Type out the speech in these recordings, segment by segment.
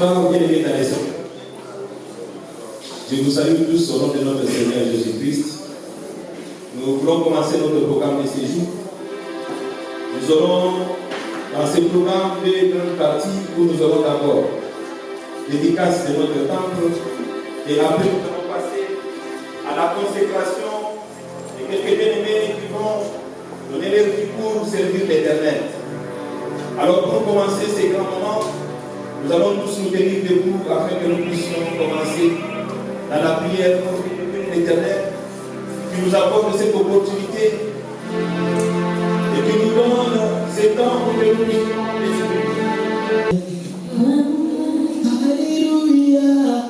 Bonsoir, bien-aimés dans les sœurs. Je vous salue tous au nom de notre Seigneur Jésus-Christ. Nous voulons commencer notre programme de séjour. Nous aurons dans ce programme deux grandes parties où nous aurons d'abord dédicace de notre temple et après nous allons passer à la consécration de quelques bien-aimés qui vont donner leur vie pour servir l'Éternel. Alors pour commencer ces grands moments, nous allons tous nous tenir debout afin que nous puissions commencer dans la prière pour l'Éternel qui nous apporte cette opportunité et qui nous donne ce temps pour que nous puissions les Alléluia,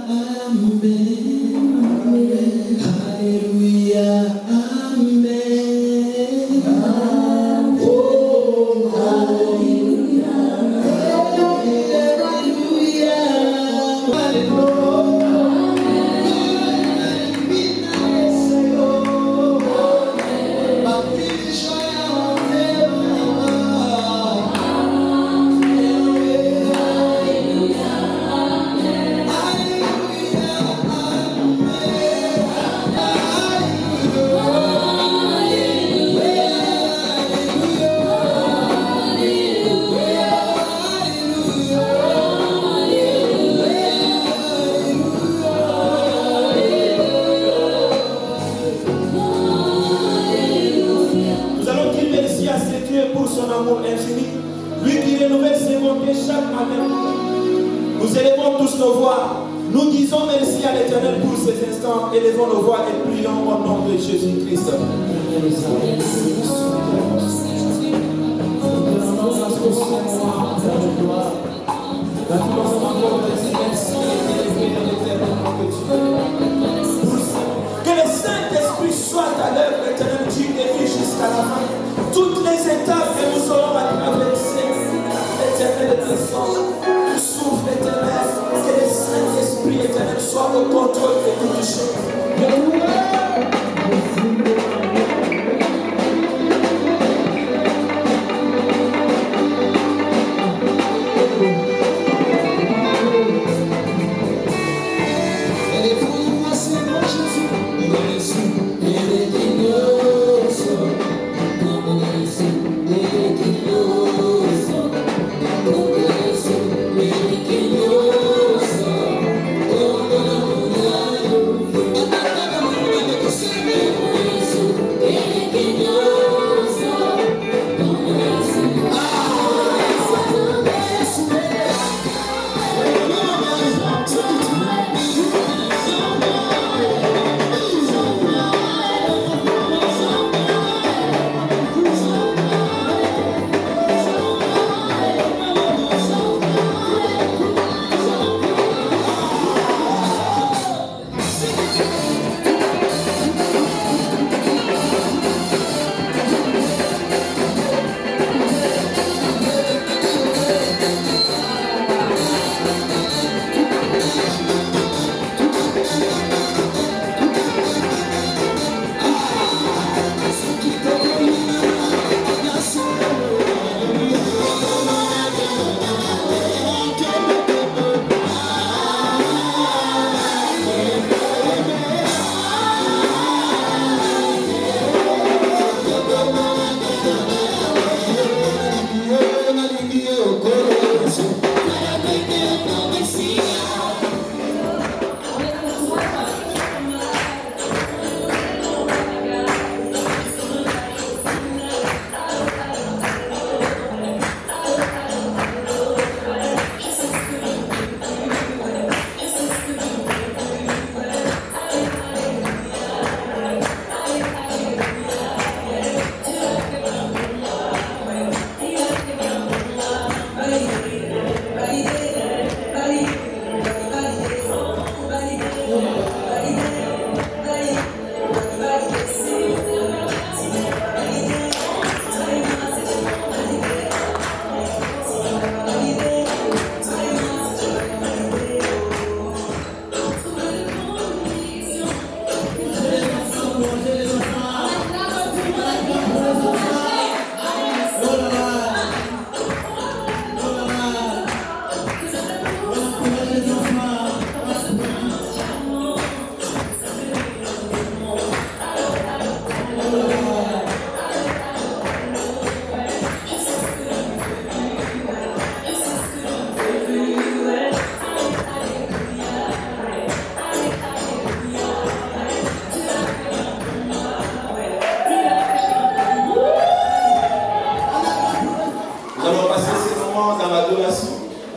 Amen. Alléluia, Amen. Oh, Alléluia, Alléluia, élevons nos voix et prions au nom de Jésus-Christ. Que le Saint-Esprit soit à l'œuvre éternelle du début jusqu'à la fin. Toutes les étapes que nous aurons à traverser, l'éternel est descend, le souffle éternel, que le Saint-Esprit éternel soit au contrôle de toutes choses.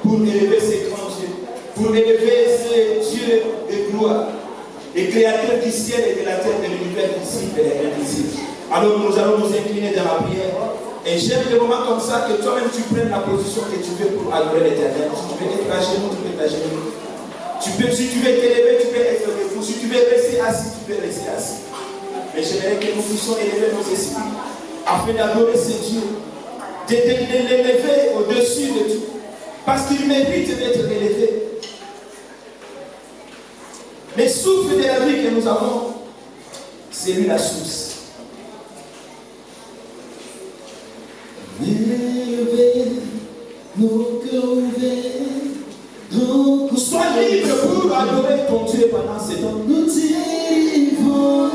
pour élever ces grands dieux, pour élever ces dieux de gloire, les créateurs du ciel et de la terre, de l'univers visible et invisible. Alors nous allons nous incliner dans la prière. Et j'aime des moments comme ça que toi-même tu prennes la position que tu veux pour adorer l'Éternel. Si tu veux être à genoux, tu peux être à genoux. Si tu veux t'élever, tu peux être debout. Si tu veux rester assis, tu peux rester assis. Mais j'aimerais que nous puissions élever nos esprits afin d'adorer ce Dieu, de l'élever au-dessus de tout. Parce qu'il mérite d'être élevé. Le souffle de la vie que nous avons, c'est lui la source. Sois libre pour adorer ton Dieu pendant ces temps. Nous délivrons.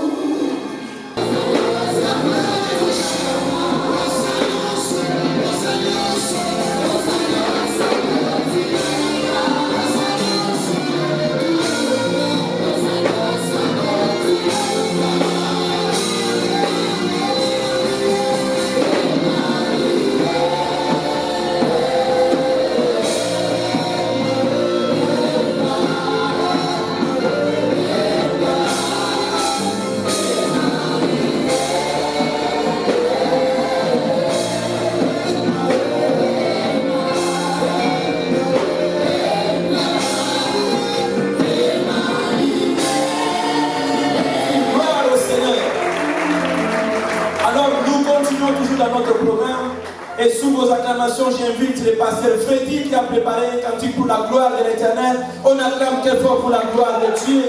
Et sous vos acclamations, j'invite le pasteur Freddy qui a préparé un cantique pour la gloire de l'Éternel. On acclame très fort pour la gloire de Dieu.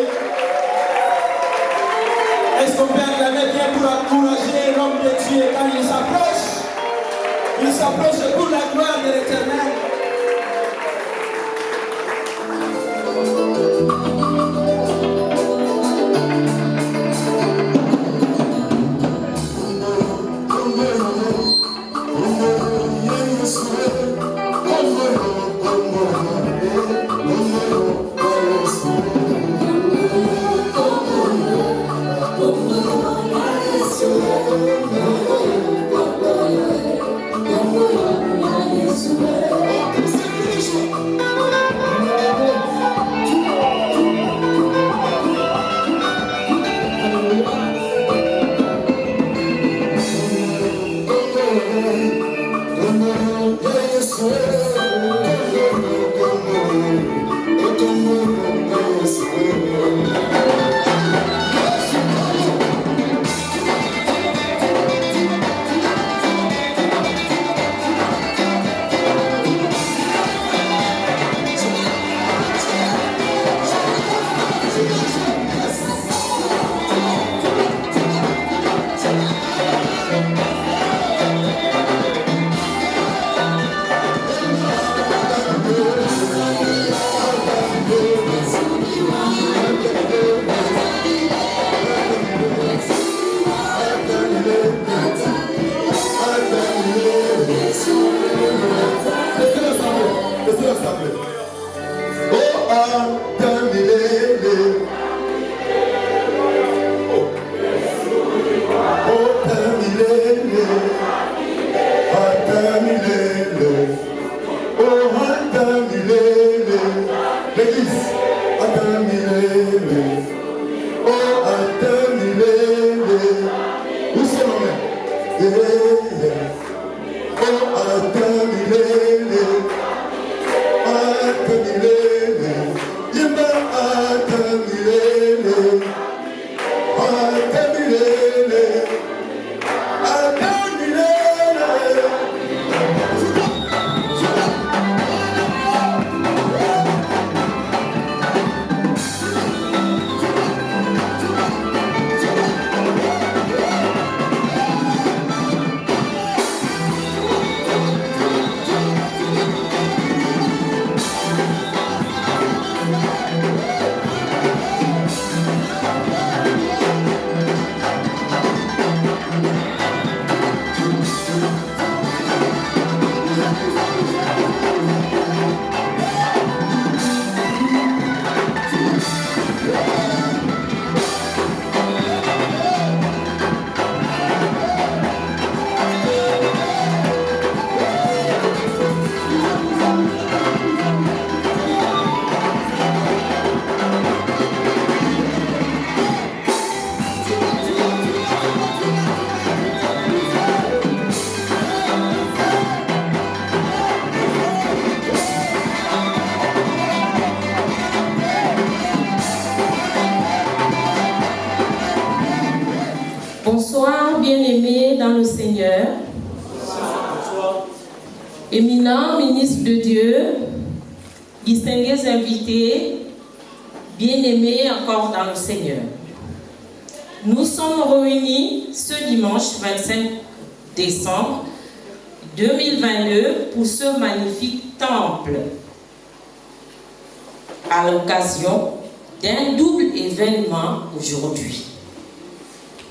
Est-ce qu'on peut acclamer bien pour encourager l'homme de Dieu quand il s'approche? Il s'approche pour la gloire de l'Éternel. dans le Seigneur, éminents ministres de Dieu, distingués invités, bien-aimés encore dans le Seigneur. Nous sommes réunis ce dimanche 25 décembre 2022 pour ce magnifique temple à l'occasion d'un double événement aujourd'hui.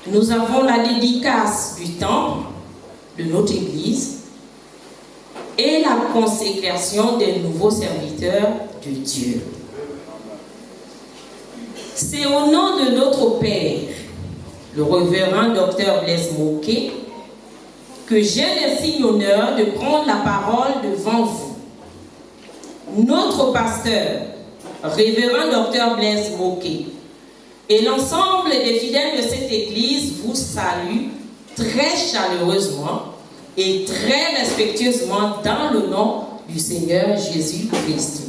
Nous avons la dédicace du temple de notre Église et la consécration des nouveaux serviteurs de Dieu. C'est au nom de notre Père, le révérend Dr Blaise Moquet, que j'ai l'insigne honneur de prendre la parole devant vous. Notre pasteur, révérend Dr Blaise Moquet, et l'ensemble des fidèles de cette église vous saluent très chaleureusement et très respectueusement dans le nom du Seigneur Jésus-Christ.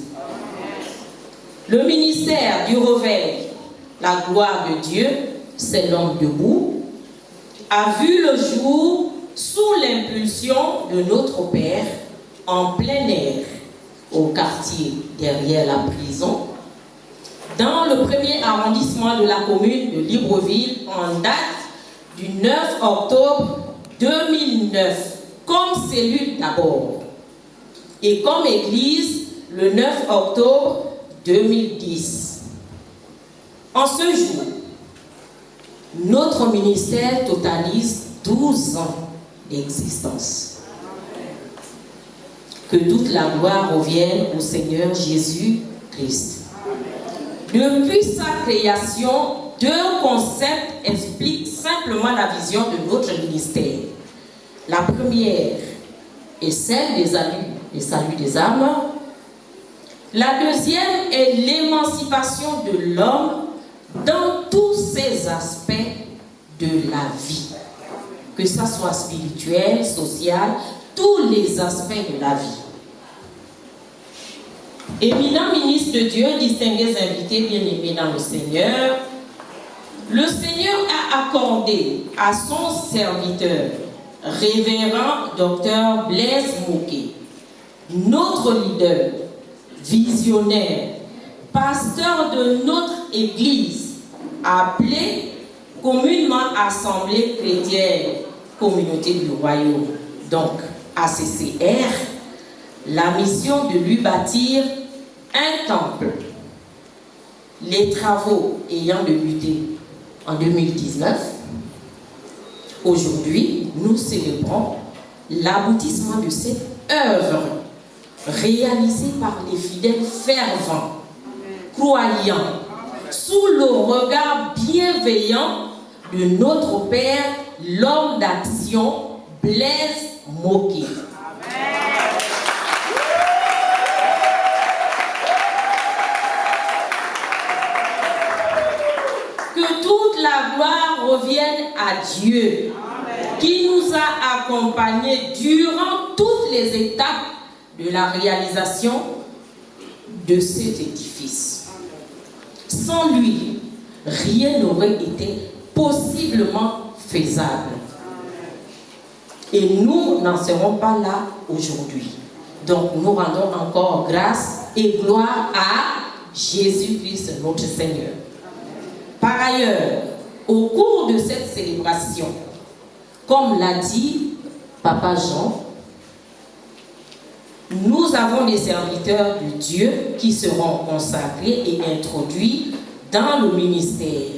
Le ministère du réveil, la gloire de Dieu, c'est l'homme debout, a vu le jour sous l'impulsion de notre Père en plein air, au quartier derrière la prison, dans le premier arrondissement de la commune de Libreville en date du 9 octobre 2009, comme cellule d'abord, et comme église le 9 octobre 2010. En ce jour, notre ministère totalise 12 ans d'existence. Que toute la gloire revienne au Seigneur Jésus-Christ. Depuis sa création, deux concepts expliquent simplement la vision de notre ministère. La première est celle des saluts des âmes. La deuxième est l'émancipation de l'homme dans tous ses aspects de la vie. Que ça soit spirituel, social, tous les aspects de la vie. Éminents ministres de Dieu, distingués invités, bien-aimés dans le Seigneur a accordé à son serviteur, révérend Dr Blaise Moquet, notre leader, visionnaire, pasteur de notre Église, appelé communément Assemblée chrétienne, communauté du royaume, donc ACCR, la mission de lui bâtir un temple. Les travaux ayant débuté en 2019, aujourd'hui, nous célébrons l'aboutissement de cette œuvre réalisée par les fidèles fervents, croyants, sous le regard bienveillant de notre Père, l'homme d'action, Blaise Moquet. Que toute la gloire revienne à Dieu, qui nous a accompagnés durant toutes les étapes de la réalisation de cet édifice. Sans lui, rien n'aurait été possiblement faisable. Et nous n'en serons pas là aujourd'hui. Donc nous rendons encore grâce et gloire à Jésus-Christ, notre Seigneur. Par ailleurs, au cours de cette célébration, comme l'a dit Papa Jean, nous avons des serviteurs de Dieu qui seront consacrés et introduits dans le ministère,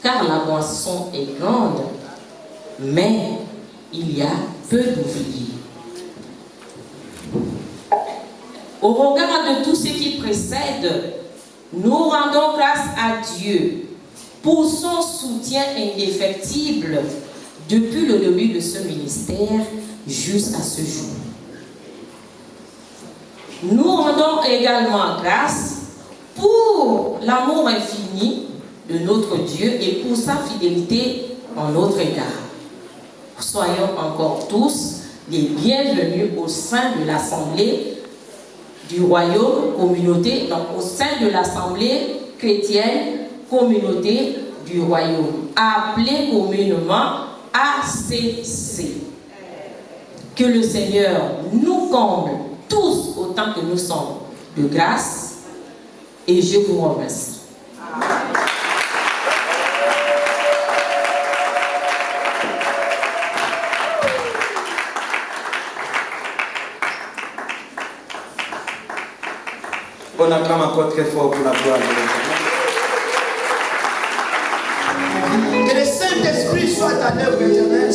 car la moisson est grande, mais il y a peu d'ouvriers. Au regard de tout ce qui précède, nous rendons grâce à Dieu pour son soutien indéfectible depuis le début de ce ministère jusqu'à ce jour. Nous rendons également grâce pour l'amour infini de notre Dieu et pour sa fidélité en notre égard. Soyons encore tous les bienvenus au sein de l'Assemblée du Royaume, communauté, donc au sein de l'Assemblée chrétienne, communauté du Royaume, appelée communément ACC. Que le Seigneur nous comble tous autant que nous sommes de grâce et je vous remercie. On acclame encore très fort pour la gloire de Dieu. Que le Saint-Esprit soit à l'œuvre éternelle.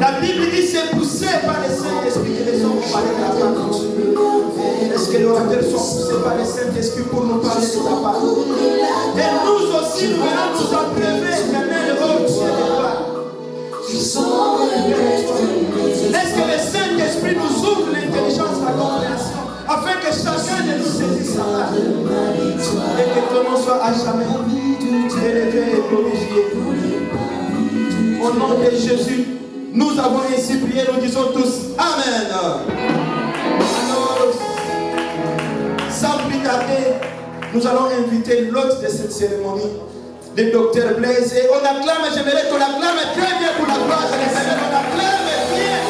La Bible dit c'est poussé par le Saint-Esprit que les hommes parlent de la parole de Dieu. Est-ce que les orateurs sont poussés par le Saint-Esprit pour nous parler de la parole? Et nous aussi, nous allons nous entraîner éternel au ciel de gloire. Est-ce que le Saint-Esprit nous ouvre l'intelligence, la compréhension, afin que chacun de nous saisisse sa part et que ton nom soit à jamais élevé et glorifié. Au nom de Jésus, nous avons ainsi prié, nous disons tous Amen. Alors, sans plus tarder, nous allons inviter l'hôte de cette cérémonie, le docteur Blaise. Et on acclame, j'aimerais qu'on acclame très bien pour la gloire de l'Éternel. On acclame bien.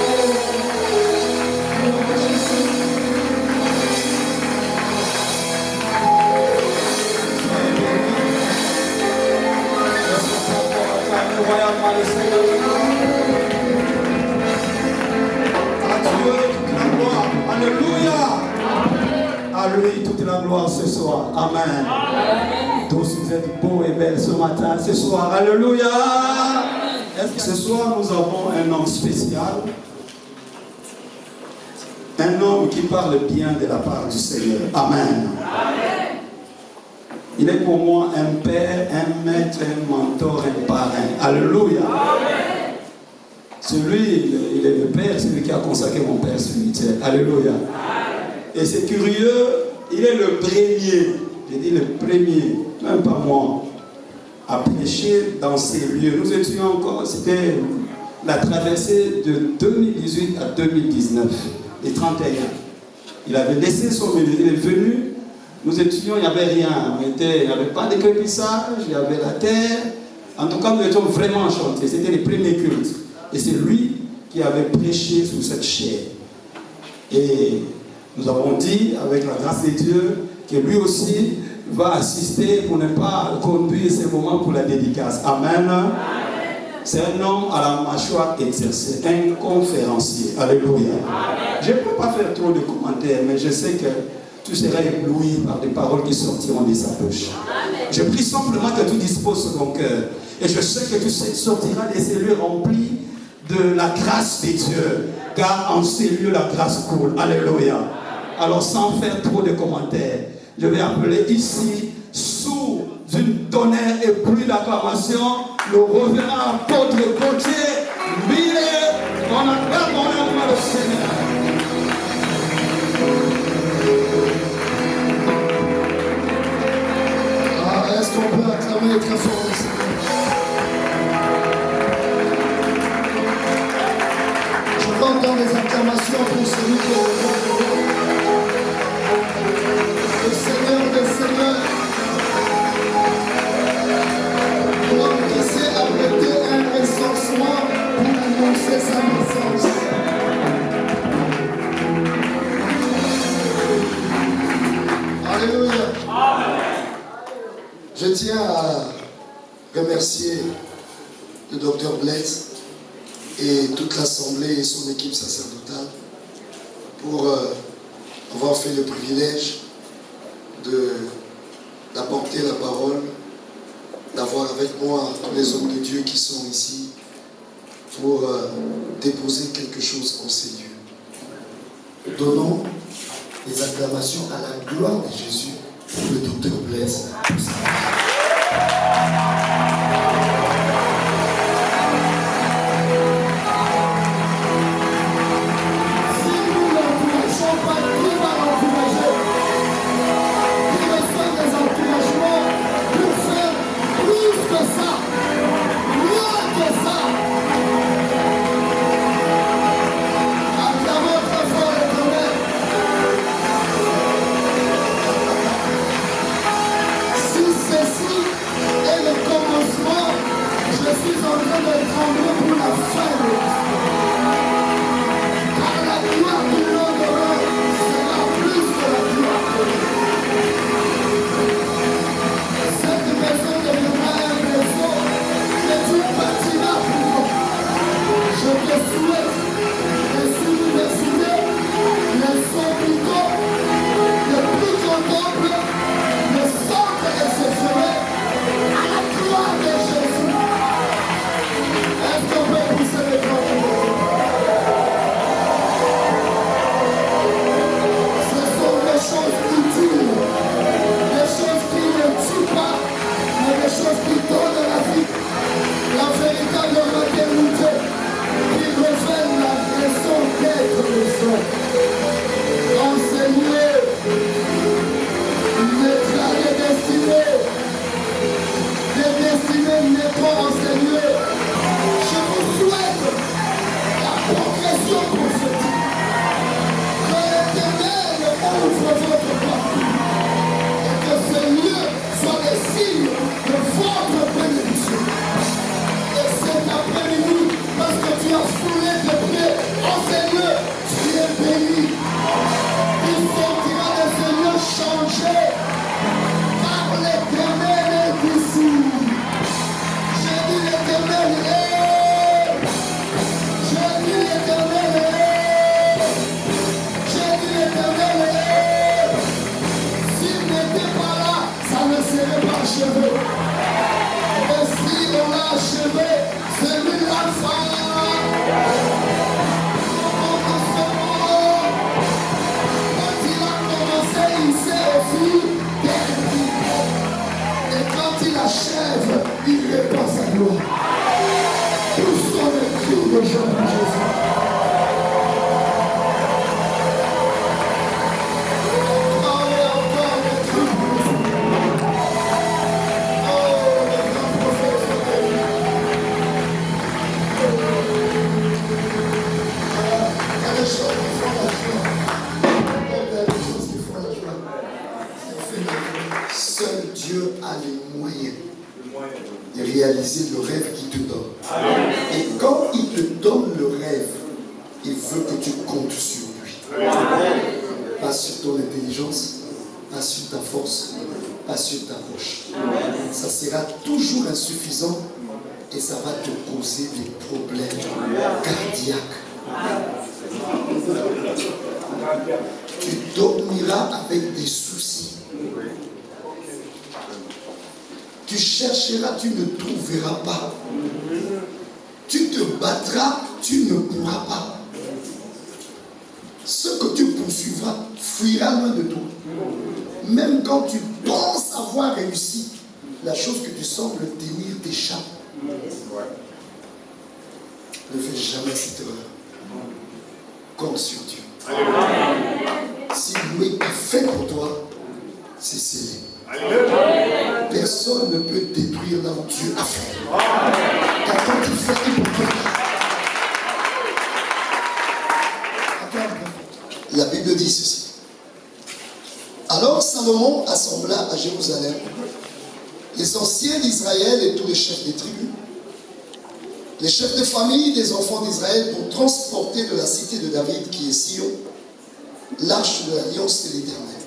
Alléluia. À lui toute la gloire ce soir. Amen. Tous vous êtes beaux et belles ce matin, ce soir. Alléluia. Ce soir, nous avons un homme spécial. Un homme qui parle bien de la part du Seigneur. Amen. Il est pour moi un père, un maître, un mentor, un parrain. Alléluia. Celui, il est le père, celui qui a consacré mon père spirituel. Alléluia. Et c'est curieux, il est le premier, j'ai dit le premier, même pas moi, à prêcher dans ces lieux. Nous étions encore, c'était la traversée de 2018 à 2019, les 31. Il avait laissé son milieu, il est venu. Nous étions, il n'y avait rien, il n'y avait pas de crépissage, il y avait la terre. En tout cas, nous étions vraiment enchantés. C'était les premiers cultes. Et c'est lui qui avait prêché sur cette chair. Et nous avons dit, avec la grâce de Dieu, que lui aussi va assister pour ne pas conduire ces moments pour la dédicace. Amen. C'est un homme à la mâchoire exercée, un conférencier. Alléluia. Je ne peux pas faire trop de commentaires, mais je sais que tu seras ébloui par des paroles qui sortiront de sa bouche. Je prie simplement que tu disposes ton cœur. Et je sais que tu sortiras de ces lieux remplis de la grâce de Dieu. Car en ces lieux, la grâce coule. Alléluia. Alors sans faire trop de commentaires, je vais appeler ici, sous une tonnerre et pluie d'acclamation, le reverend apôtre Gauthier Miller. On acclame mon âme le Seigneur. Est-ce qu'on peut acclamer très fort le Seigneur? Je veux entendre les acclamations pour celui qui est le Seigneur des Seigneurs. L'homme qui s'est apprêté un recensement pour annoncer sa naissance. Alléluia. Je tiens à remercier le docteur Blaise et toute l'Assemblée et son équipe sacerdotale pour avoir fait le privilège d'apporter la parole, d'avoir avec moi tous les hommes de Dieu qui sont ici pour déposer quelque chose en ces lieux. Donnons les acclamations à la gloire de Jésus pour le docteur Blaise. Si c'est ouvre votre porte. Et que ce lieu soit le signe de votre bénédiction. Et cet après-midi, parce que tu as foulé tes pieds en ces lieux, tu es béni. Tu sortiras de ce lieu changé par l'Éternel d'ici. J'ai dit l'Éternel est. J'ai dit l'Éternel est. J'ai dit l'Éternel est. S'il n'était pas là, ça ne serait pas achevé. Et si on l'a achevé, c'est lui l'alpha. Quand il a commencé, il sait aussi terminer. Et quand il achève, il répand sa gloire. Poussons le cri de Jean-Jésus. Encore et encore le cri de Jésus. Oh, le grand prophète de Dieu. Il y a des choses qui font la joie. Il y a des choses qui font la joie. Seul Dieu a les moyens de réaliser le rêve qu'il te donne. Et quand il te donne le rêve, il veut que tu comptes sur lui. Pas sur ton intelligence, pas sur ta force, pas sur ta roche. Ça sera toujours insuffisant et ça va te causer des problèmes cardiaques. Tu dormiras avec des soucis. Tu chercheras, tu ne trouveras pas. Tu te battras, tu ne pourras pas. Ce que tu poursuivras fuira loin de toi. Même quand tu penses avoir réussi, la chose que tu sembles tenir t'échappe. Ne fais jamais cette erreur. Compte sur Dieu. Si lui a fait pour toi, c'est scellé. Personne ne peut détruire là où Dieu a fait. Car quand il fait, il peut faire. La Bible dit ceci. Alors Salomon assembla à Jérusalem les anciens d'Israël et tous les chefs des tribus, les chefs de famille des enfants d'Israël pour transporter de la cité de David qui est Sion l'arche de l'alliance de l'Éternel.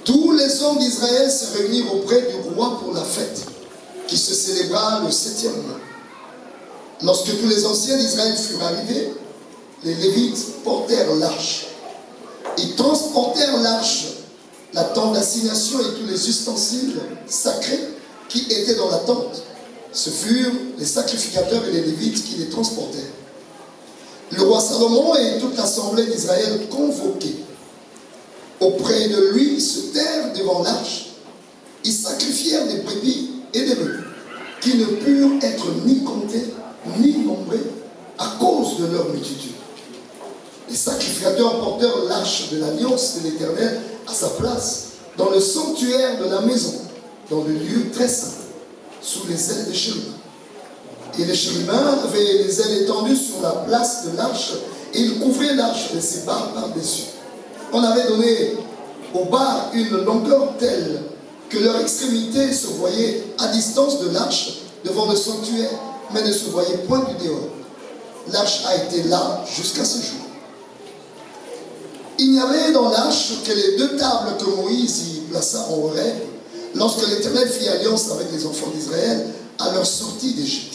Tous les hommes d'Israël se réunirent auprès du roi pour la fête, qui se célébra le 7e mois. Lorsque tous les anciens d'Israël furent arrivés, les Lévites portèrent l'arche. Ils transportèrent l'arche, la tente d'assignation et tous les ustensiles sacrés qui étaient dans la tente. Ce furent les sacrificateurs et les Lévites qui les transportèrent. Le roi Salomon et toute l'assemblée d'Israël convoqués auprès de lui se terrent devant l'arche. Ils sacrifièrent des brebis et des bœufs qui ne purent être ni comptés ni nombrés à cause de leur multitude. Les sacrificateurs portèrent l'arche de l'alliance de l'Éternel à sa place dans le sanctuaire de la maison, dans le lieu très saint, sous les ailes des chérubins. Et les chérubins avaient les ailes étendues sur la place de l'arche et ils couvraient l'arche de ses barres par-dessus. On avait donné aux barres une longueur telle que leur extrémité se voyait à distance de l'arche devant le sanctuaire, mais ne se voyait point du dehors. L'arche a été là jusqu'à ce jour. Il n'y avait dans l'arche que les 2 tables que Moïse y plaça en Horeb lorsque l'Éternel fit alliance avec les enfants d'Israël à leur sortie d'Égypte.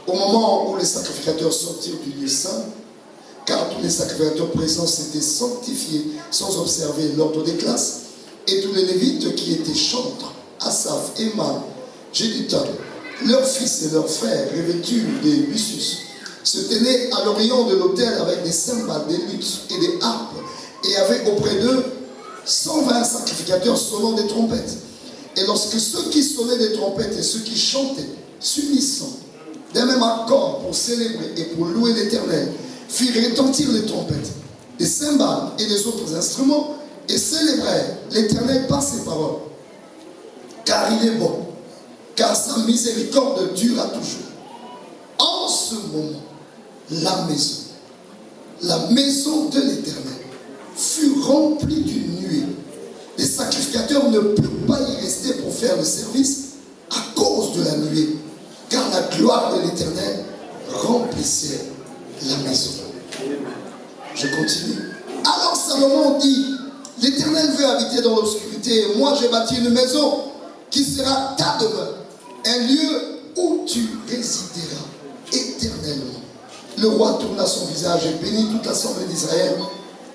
Au moment où les sacrificateurs sortirent du lieu saint, car tous les sacrificateurs présents s'étaient sanctifiés sans observer l'ordre des classes, et tous les Lévites qui étaient chantres, Asaph, Éman, Jéduthun, leurs fils et leurs frères, revêtus des byssus, se tenaient à l'orient de l'autel avec des cymbales, des luttes et des harpes, et avaient auprès d'eux 120 sacrificateurs sonnant des trompettes. Et lorsque ceux qui sonnaient des trompettes et ceux qui chantaient, s'unissant d'un même accord pour célébrer et pour louer l'Éternel, firent retentir les trompettes, des cymbales et des autres instruments, et célébrèrent l'Éternel par ses paroles. Car il est bon, car sa miséricorde dure à toujours. En ce moment, la maison de l'Éternel fut rempli d'une nuée. Les sacrificateurs ne purent pas y rester pour faire le service à cause de la nuée, car la gloire de l'Éternel remplissait la maison. Je continue. Alors Salomon dit, l'Éternel veut habiter dans l'obscurité, et moi j'ai bâti une maison qui sera ta demeure, un lieu où tu résideras éternellement. Le roi tourna son visage et bénit toute l'assemblée d'Israël,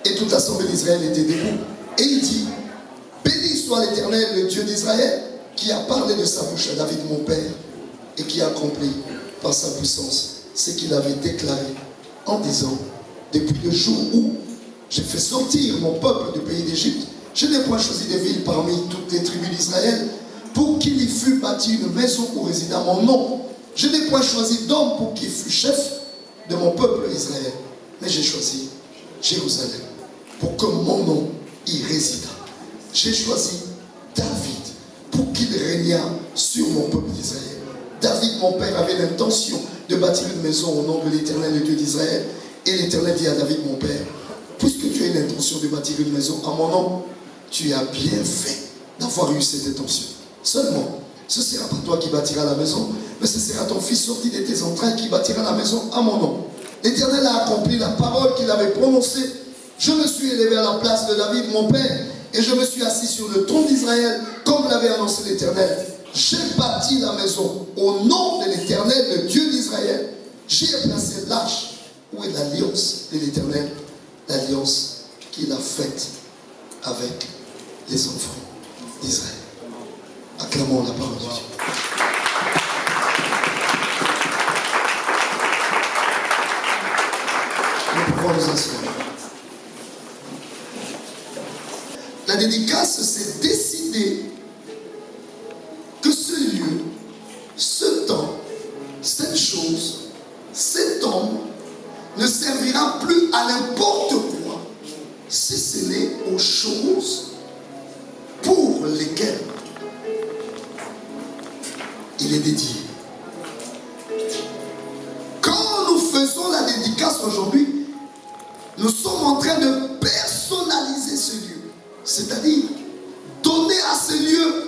et toute l'assemblée d'Israël était debout. Et il dit, béni soit l'Éternel, le Dieu d'Israël, qui a parlé de sa bouche à David mon père, et qui a accompli par sa puissance ce qu'il avait déclaré en disant, depuis le jour où j'ai fait sortir mon peuple du pays d'Égypte, je n'ai point choisi des villes parmi toutes les tribus d'Israël pour qu'il y fût bâti une maison où résida mon nom. Je n'ai point choisi d'homme pour qu'il fût chef de mon peuple Israël, mais j'ai choisi Jérusalem pour que mon nom y résida. J'ai choisi David pour qu'il régnât sur mon peuple d'Israël. David, mon père, avait l'intention de bâtir une maison au nom de l'Éternel, le Dieu d'Israël. Et l'Éternel dit à David, mon père, puisque tu as eu l'intention de bâtir une maison à mon nom, tu as bien fait d'avoir eu cette intention. Seulement, ce ne sera pas toi qui bâtiras la maison, mais ce sera ton fils sorti de tes entrailles qui bâtira la maison à mon nom. L'Éternel a accompli la parole qu'il avait prononcée. Je me suis élevé à la place de David, mon père, et je me suis assis sur le trône d'Israël, comme l'avait annoncé l'Éternel. J'ai bâti la maison au nom de l'Éternel, le Dieu d'Israël. J'y ai placé l'arche, où est l'alliance de l'Éternel, l'alliance qu'il a faite avec les enfants d'Israël. Acclamons la parole de Dieu. Nous pouvons nous asseoir. La dédicace, c'est décider que ce lieu, ce temps, cette chose, cet homme ne servira plus à n'importe quoi, si ce n'est aux choses pour lesquelles il est dédié. Quand nous faisons la dédicace aujourd'hui, nous sommes en train de personnaliser ce lieu, c'est-à-dire donner à ce lieu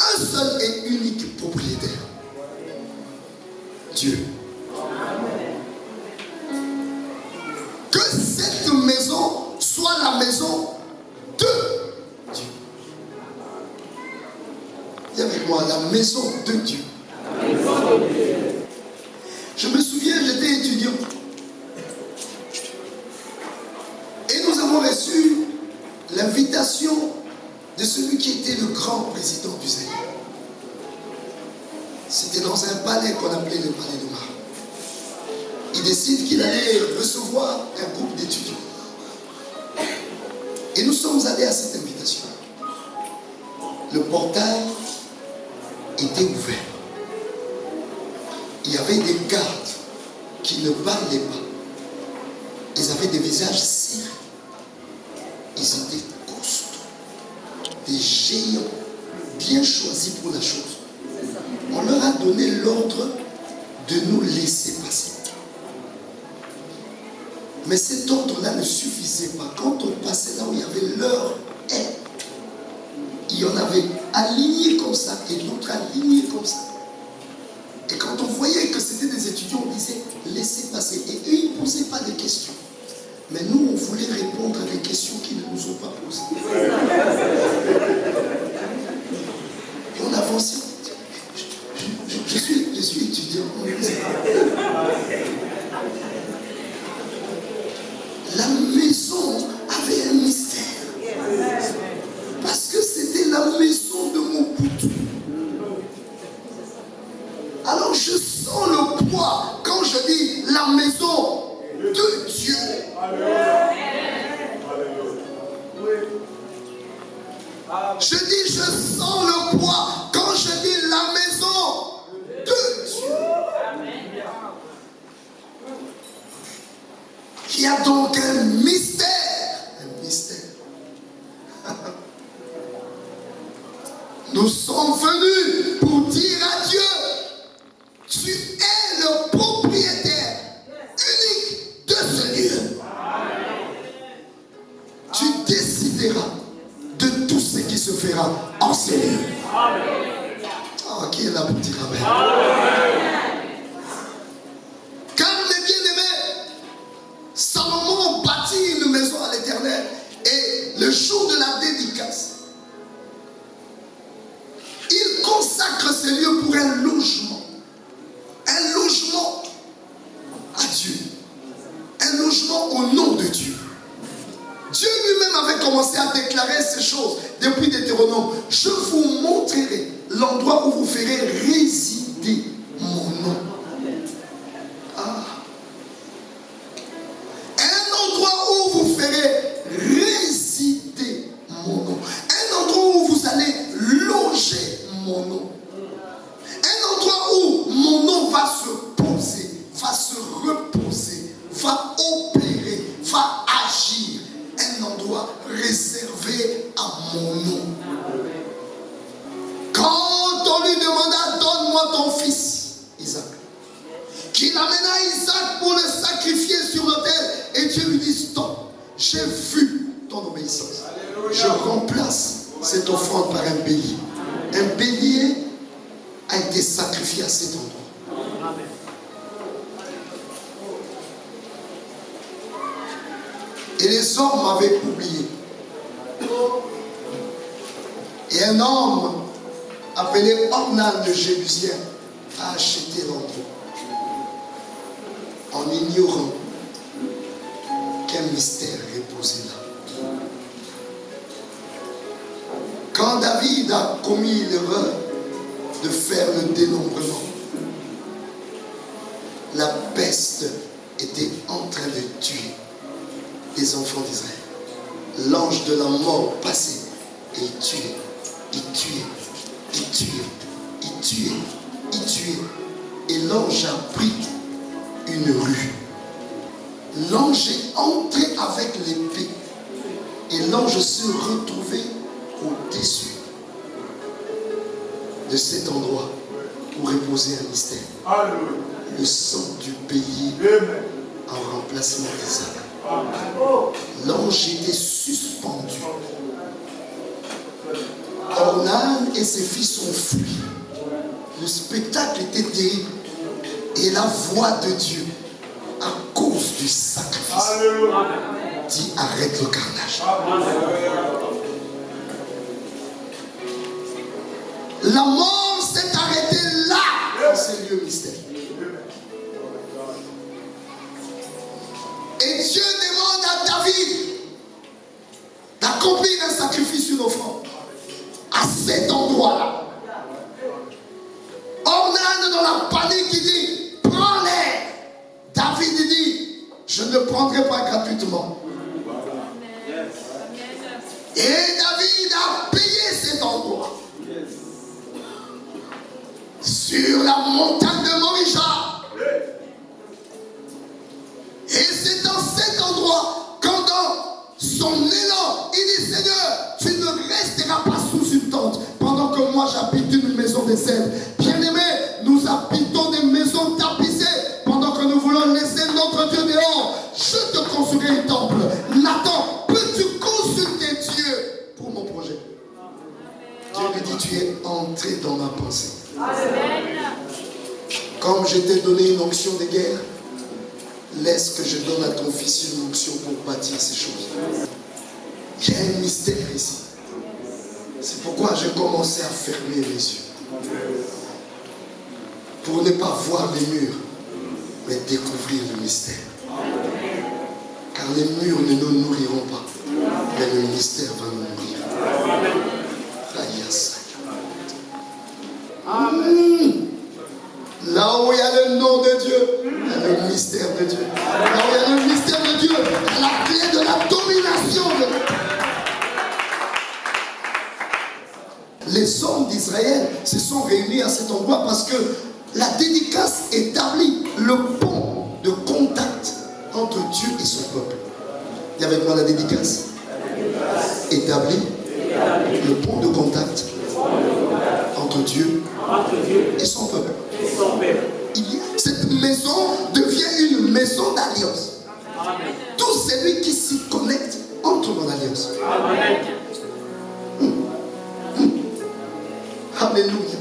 un seul et unique propriétaire, Dieu. Que cette maison soit la maison de Dieu. Dis avec moi, la maison de Dieu. Je me souviens, j'étais étudiant. Et nous avons reçu l'invitation de celui qui était le grand président du Seigneur. C'était dans un palais qu'on appelait le palais de Mar. Il décide qu'il allait recevoir un groupe d'étudiants. Et nous sommes allés à cette invitation. Le portail était ouvert. Il y avait des gardes qui ne parlaient pas. Ils avaient des visages serrés. Ils étaient costauds. Des géants bien choisis pour la chose. On leur a donné l'ordre de nous laisser passer. Mais cet ordre-là ne suffisait pas. Quand on passait là où il y avait leur aide, il y en avait alignés comme ça et d'autres alignés comme ça. Et quand on voyait que c'était des étudiants, on disait laissez passer. Et eux, ils ne posaient pas de questions. Mais nous, on voulait répondre à des questions qu'ils ne nous ont pas posées. Et on avançait. Je suis étudiant. La maison avait un mystère. Parce que c'était la maison de mon poutou. Alors je sens le poids quand je dis la maison de Dieu. Je dis je sens le poids quand je dis la maison de Dieu. Il y a donc un mystère. Un mystère. Nous sommes venus pour dire à Dieu, tu es le propriétaire unique de ce lieu. décidera de tout ce qui se fera en ces lieux. Ah, qui est là pour dire amen? Car les bien-aimés, Salomon bâtit une maison à l'Éternel et le jour de la dédicace, il consacre ces lieux pour un logement à Dieu, un logement au nom de Dieu. Dieu lui-même avait commencé à déclarer ces choses depuis Deutéronome. Je vous montrerai l'endroit où vous ferez résider mon nom. Ah. Un endroit où vous ferez résider mon nom. Un endroit où vous allez loger mon nom. Un endroit où mon nom va se poser, va se reposer, va opérer, va agir. Un endroit réservé à mon nom. Quand on lui demanda, donne-moi ton fils, Isaac, qu'il amena Isaac pour le sacrifier sur l'autel, et Dieu lui dit, stop, j'ai vu ton obéissance. Je remplace cette offrande par un bélier. Un bélier a été sacrifié à cet endroit. Et les hommes m'avaient oublié. Et un homme appelé Ornan le Jébusien a acheté l'endroit en ignorant qu'un mystère reposait là. Quand David a commis l'erreur de faire le dénombrement, la peste était en train de tuer les enfants d'Israël. L'ange de la mort passait et il tuait, il tuait, il tuait, il tuait, il tuait. Et l'ange a pris une rue. L'ange est entré avec l'épée et l'ange se retrouvait au-dessus de cet endroit où reposait un mystère. Le sang du pays en remplacement d'Isaac. L'ange était suspendu. Ornan et ses fils ont fui. Le spectacle était terrible. Et la voix de Dieu, à cause du sacrifice, dit arrête le carnage. La mort s'est arrêtée là, dans ce lieu mystère. Et Dieu demande à David d'accomplir un sacrifice, une offrande à cet endroit-là. Ornan, dans la panique, il dit, prends-les. David dit, je ne le prendrai pas gratuitement. Et David a payé cet endroit. Sur la montagne de Morija. Et c'est dans cet endroit, quand dans son élan, il dit, Seigneur, tu ne resteras pas sous une tente, pendant que moi j'habite une maison de cèdre. Bien-aimés, nous habitons des maisons tapissées, pendant que nous voulons laisser notre Dieu dehors. Je te construirai un temple. Nathan, peux-tu consulter Dieu pour mon projet? Dieu lui dit, tu es entré dans ma pensée. Comme je t'ai donné une onction de guerre, laisse que je donne à ton fils une onction pour bâtir ces choses. Il y a un mystère ici. C'est pourquoi j'ai commencé à fermer les yeux. Pour ne pas voir les murs, mais découvrir le mystère. Car les murs ne nous nourriront pas, mais le mystère va nous nourrir. Là où il y a le nom de Dieu, il y a le mystère de Dieu. Là où il y a le mystère de Dieu, il y a la clé de la domination de Dieu. Les hommes d'Israël se sont réunis à cet endroit parce que la dédicace établit le pont de contact entre Dieu et son peuple. Et avec moi la dédicace établit le pont de contact entre Dieu et son peuple. Cette maison devient une maison d'alliance. Tout celui qui s'y connecte entre dans l'alliance. alliance. Alléluia.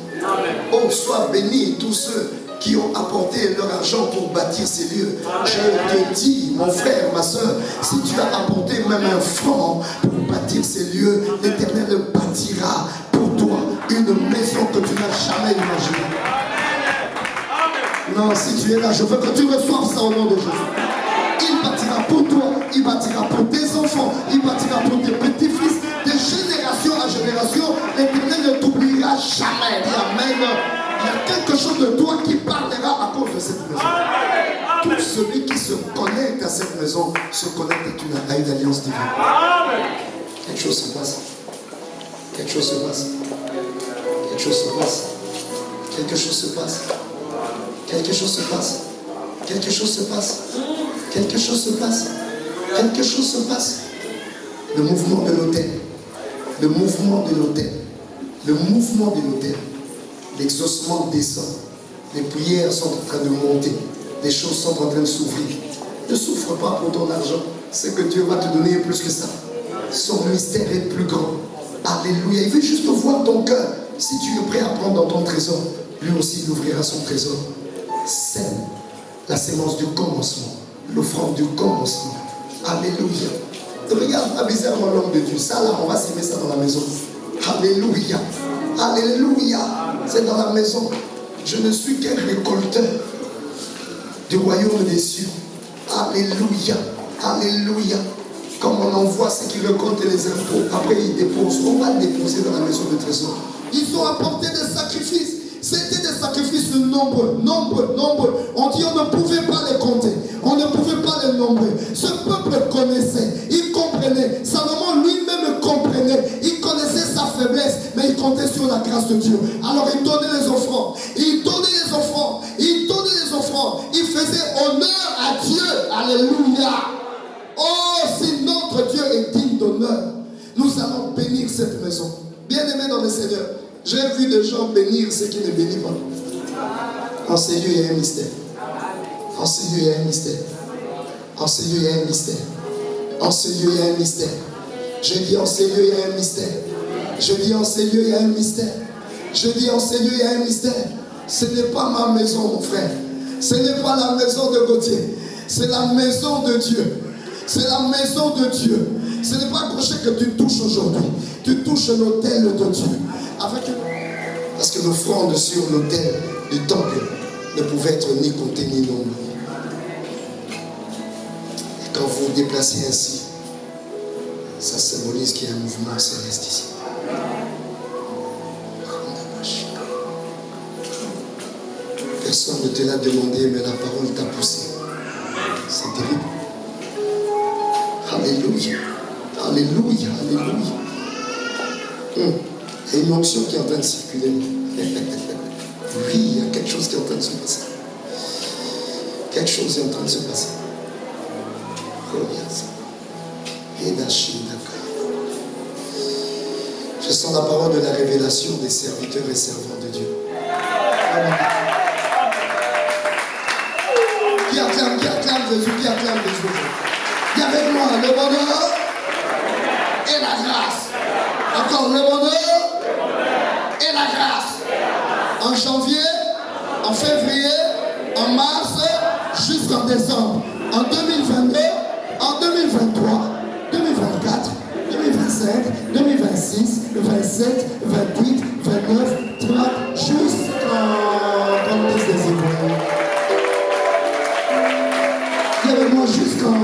Oh, sois béni tous ceux qui ont apporté leur argent pour bâtir ces lieux. Je te dis, mon frère, ma soeur, si tu as apporté même un franc pour bâtir ces lieux, l'Éternel bâtira pour toi une maison que tu n'as jamais imaginée. Non, si tu es là, je veux que tu reçoives ça au nom de Jésus. Il bâtira pour toi, il bâtira pour tes enfants, il bâtira pour tes petits-fils, de génération à génération. L'Éternel ne t'oubliera jamais. Dis amen. Il y a quelque chose de toi qui parlera à cause de cette maison. Tout celui qui se connecte à cette maison se connecte à une alliance divine. Quelque chose se passe. Quelque chose se passe. Quelque chose se passe. Quelque chose se passe. Quelque chose se passe. Quelque chose se passe. Quelque chose se passe. Quelque chose se passe. Le mouvement de l'autel. Le mouvement de l'autel. Le mouvement de l'autel. L'exaucement descend. Les prières sont en train de monter. Les choses sont en train de s'ouvrir. Ne souffre pas pour ton argent. Ce que Dieu va te donner est plus que ça. Son mystère est plus grand. Alléluia. Il veut juste voir ton cœur. Si tu es prêt à prendre dans ton trésor, lui aussi il ouvrira son trésor. Sème la sémence du commencement. L'offrande du commencement. Alléluia. Regarde pas bizarrement l'homme de Dieu. Ça là, on va s'aimer ça dans la maison. Alléluia. Alléluia. C'est dans la maison. Je ne suis qu'un récolteur du royaume des cieux. Alléluia. Alléluia. Comme on envoie ceux qui récoltent les impôts, après ils déposent. On va déposer dans la maison de trésor. Ils ont apporté des sacrifices. C'était des sacrifices nombreux. On dit on ne pouvait pas les compter. On ne pouvait pas les nombrer. Ce peuple connaissait. Il comprenait. Salomon lui-même comprenait. Il connaissait sa faiblesse, mais il comptait sur la grâce de Dieu. Alors il donnait les offrandes. Il faisait honneur à Dieu. Alléluia. Oh, si notre Dieu est digne d'honneur, nous allons bénir cette maison. Bien-aimés dans le Seigneur, j'ai vu des gens bénir ceux qui ne bénissent pas. En ce lieu, il y a un mystère. En ce lieu, il y a un mystère. En ce lieu, il y a un mystère. En ce lieu, il y a un mystère. Je dis en ce lieu, il y a un mystère. Je dis en ce lieu, il y a un mystère. Je dis en ce lieu, il y a un mystère. Ce n'est pas ma maison, mon frère. Ce n'est pas la maison de Gauthier. C'est la maison de Dieu. C'est la maison de Dieu. Ce n'est pas un crochet que tu touches aujourd'hui. Tu touches l'autel de Dieu. Parce que l'offrande sur l'autel du temple ne pouvait être ni comptée ni nombrée. Et quand vous vous déplacez ainsi, ça symbolise qu'il y a un mouvement céleste ici. Personne ne te l'a demandé, mais la parole t'a poussé. C'est terrible. Alléluia. Alléluia. Alléluia. Il y a une onction qui est en train de circuler. Oui, il y a quelque chose qui est en train de se passer. Quelque chose est en train de se passer. Je sens la parole de la révélation des serviteurs et servantes de Dieu. Qui acclame Jésus, qui acclame Jésus. Dis avec moi, le bonheur et la grâce. Encore le bonheur et la grâce. En janvier, en février, en mars, jusqu'en décembre. En 2022, en 2023, 2024, 2025, 2026, 27, 28, 29, 30, jusqu'en police des épaules. Dis avec moi jusqu'en...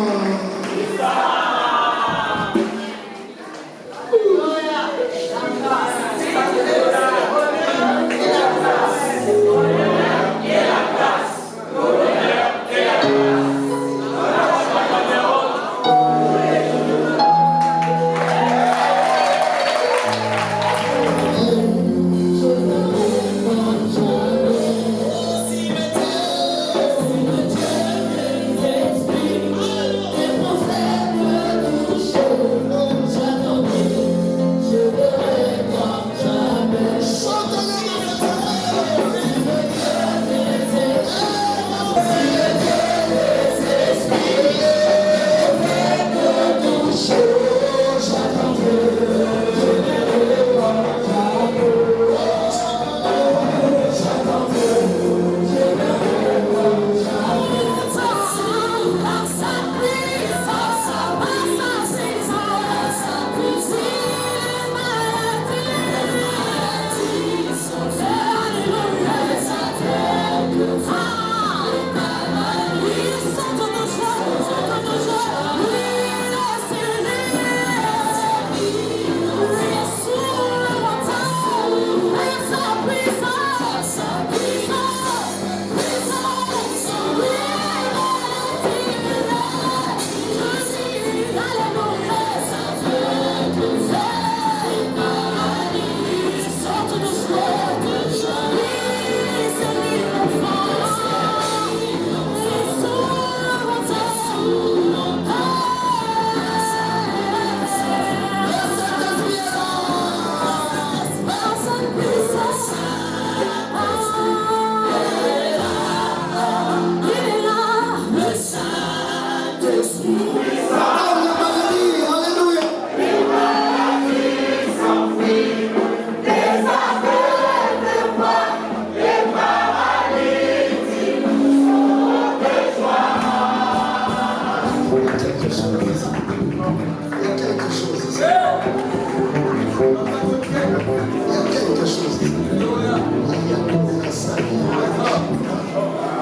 quelque chose.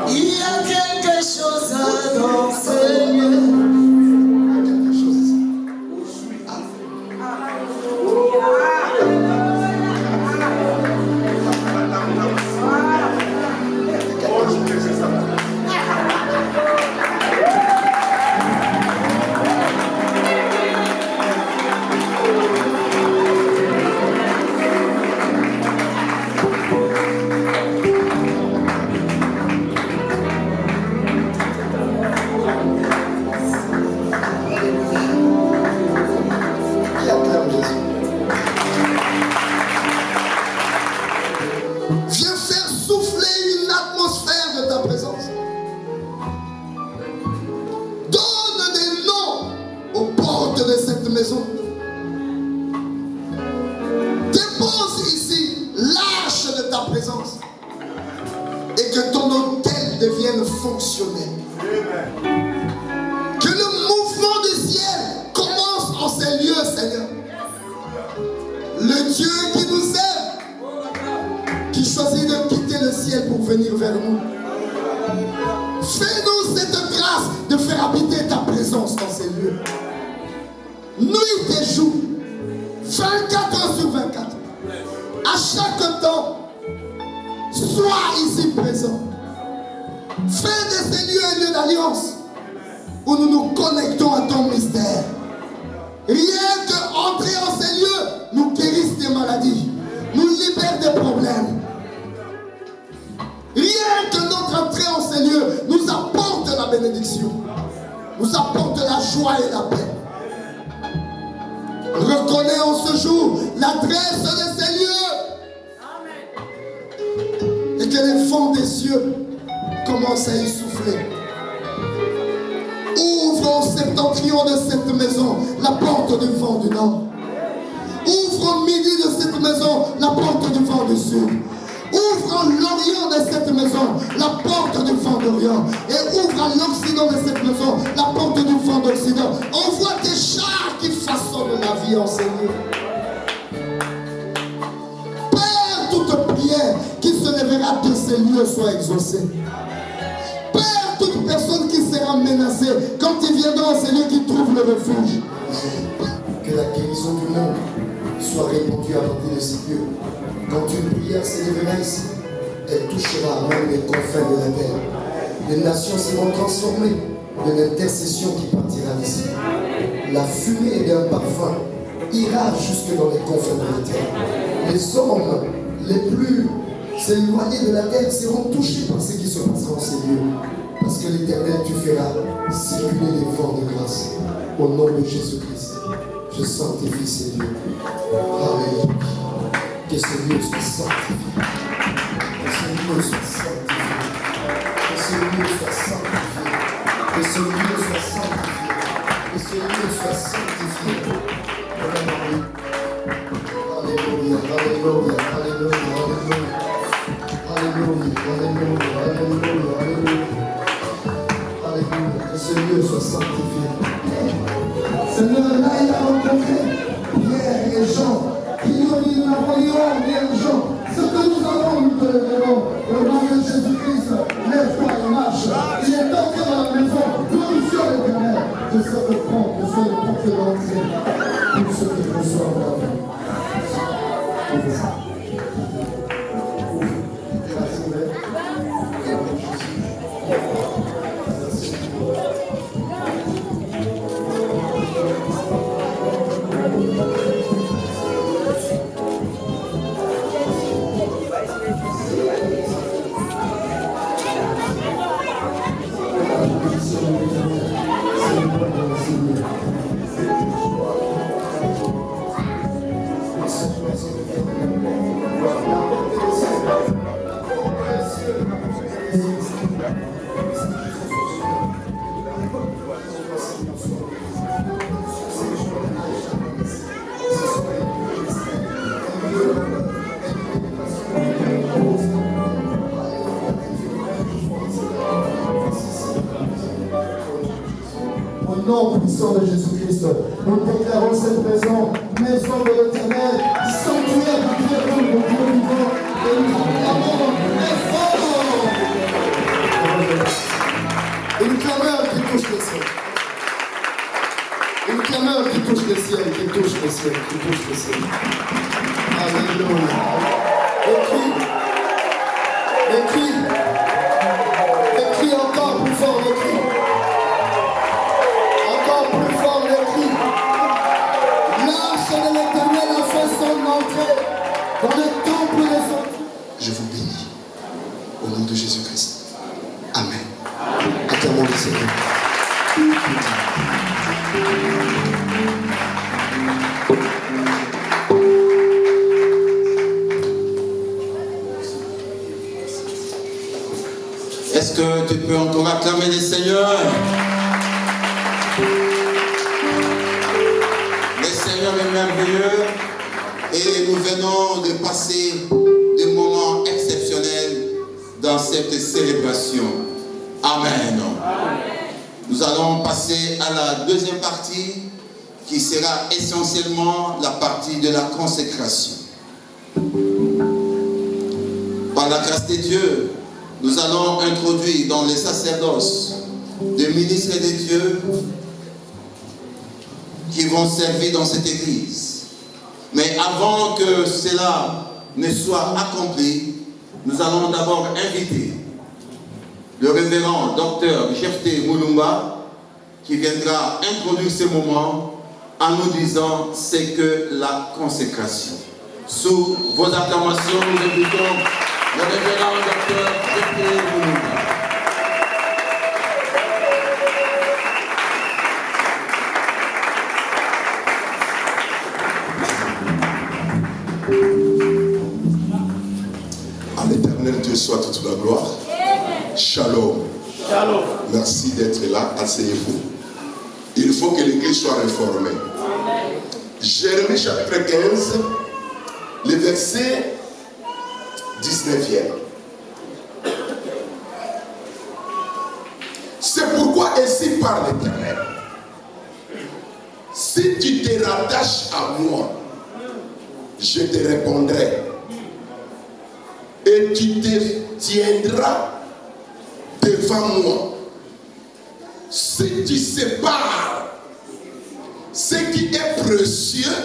Il y a quelque chose dans ce lieu. Quelque chose ici. Qui acclame Jésus? Viens faire souffler une atmosphère de ta présence. Donne des noms aux portes de cette maison. Dépose ici l'arche de ta présence. Et que ton hôtel devienne fonctionnel. Que le mouvement du ciel commence en ces lieux, Seigneur. Le Dieu qui nous aime, qui choisit de quitter le ciel pour venir vers nous. Fais-nous cette grâce de faire habiter ta présence dans ces lieux. Nuit et jour, 24 heures sur 24. À chaque temps, sois ici présent. Fais de ces lieux un lieu d'alliance où nous nous connectons à ton mystère. Rien que entrer en ces lieux nous guérisse des maladies, nous libère des problèmes. Rien que notre entrée en ces lieux nous apporte la bénédiction, nous apporte la joie et la paix. Reconnais en ce jour l'adresse de ces lieux. Et que les vents des cieux commencent à y souffler. Ouvre au septentrion de cette maison la porte du vent du nord. Ouvre au midi de cette maison la porte du vent du sud. Ouvre à l'orient de cette maison la porte du vent d'orient. Et ouvre à l'occident de cette maison la porte du vent d'occident. Envoie tes chars qui façonnent la vie en ces lieux. Père, toute prière qui se lèvera de ces lieux soit exaucée. Père, toute personne qui sera menacée, quand il viendra en ces lieux, qui trouve le refuge. Que la guérison du monde soit répandue à partir de ces lieux. Quand une prière s'élèvera ici, elle touchera même les confins de la terre. Les nations seront transformées de l'intercession qui partira d'ici. La fumée d'un parfum ira jusque dans les confins de la terre. Les hommes les plus éloignés de la terre seront touchés par ce qui se passera en ces lieux. Parce que l'Éternel, tu feras circuler les vents de grâce. Au nom de Jésus-Christ, je sanctifie ces lieux. Alléluia. Que ce lieu soit sanctifié. Que ce lieu soit sanctifié. Que ce lieu soit sanctifié. Que ce lieu soit sanctifié. Que ce lieu soit sanctifié. Alléluia. Alléluia. Alléluia. Alléluia. Alléluia. Alléluia. Alléluia. Alléluia. Que ce lieu soit sanctifié. Seigneur, là il a rencontré Pierre et Jean. Qui ont dit Napoléon, bien Jean. Ce que nous avons, nous te le devons. Au nom de Jésus-Christ, lève-toi et marche. Il est entré dans la maison. Glorifions l'Éternel. Que ce que prend, que ce le porte de l'entrée. Pour ceux qui reçoivent la vie. Ouvre ça. Tukufu le Seigneur. Alléluia. Les cris encore plus fort, les cris. Encore plus fort, les cris. L'arche de l'Éternel a fait son entrée dans le temple des anges. Je vous bénis au nom de Jésus-Christ. Amen. Acclamons le Seigneur. Est-ce que tu peux encore acclamer le Seigneur? Le Seigneur est merveilleux et nous venons de passer des moments exceptionnels dans cette célébration. Amen. Nous allons passer à la deuxième partie qui sera essentiellement la partie de la consécration. Par la grâce de Dieu, nous allons introduire dans les sacerdoces des ministres de Dieu qui vont servir dans cette église. Mais avant que cela ne soit accompli, nous allons d'abord inviter le révérend docteur Jephté Moulumba qui viendra introduire ce moment en nous disant c'est que la consécration. Sous vos acclamations, nous invitons le révérend docteur Jephté Moulumba. À l'Éternel Dieu soit toute la gloire. Shalom. Shalom. Merci d'être là. Asseyez-vous. Il faut que l'Église soit réformée. Jérémie chapitre 15, le verset 19e. C'est pourquoi ainsi parle l'Éternel. Si tu te rattaches à moi, je te répondrai. Et tu te tiendras devant moi. Si tu sépares ce qui est précieux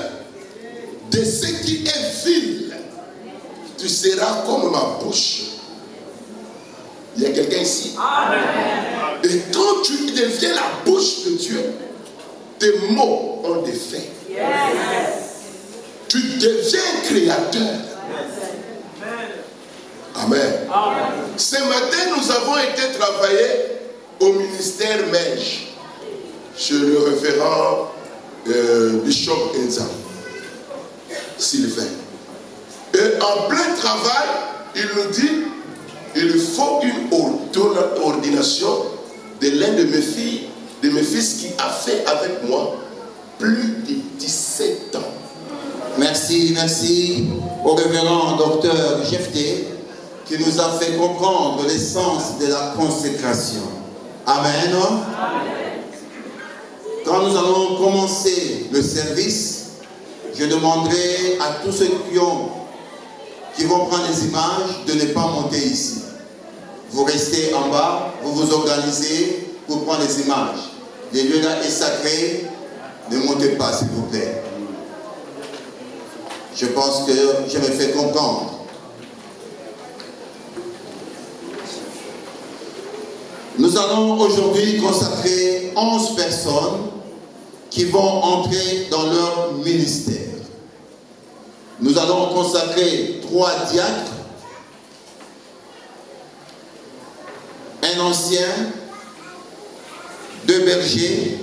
de ce qui est vil, tu seras comme ma bouche. Il y a quelqu'un ici? Amen. Et quand tu deviens la bouche de Dieu, tes mots ont des faits. Yes. Tu deviens créateur. Amen. Amen. Ce matin, nous avons été travailler au ministère Mège chez le révérend Bishop Enza Sylvain. Et en plein travail, il nous dit il faut une ordination de l'un de mes filles, de mes fils qui a fait avec moi plus de 17 ans. Merci, merci au révérend docteur Jephté qui nous a fait comprendre l'essence de la consécration. Amen. Amen. Quand nous allons commencer le service, je demanderai à tous ceux qui vont prendre les images de ne pas monter ici. Vous restez en bas, vous vous organisez pour prendre les images. Le lieu là est sacré, ne montez pas s'il vous plaît. Je pense que je me fais comprendre. Nous allons aujourd'hui consacrer 11 personnes qui vont entrer dans leur ministère. Nous allons consacrer 3 diacres, un ancien, 2 bergers,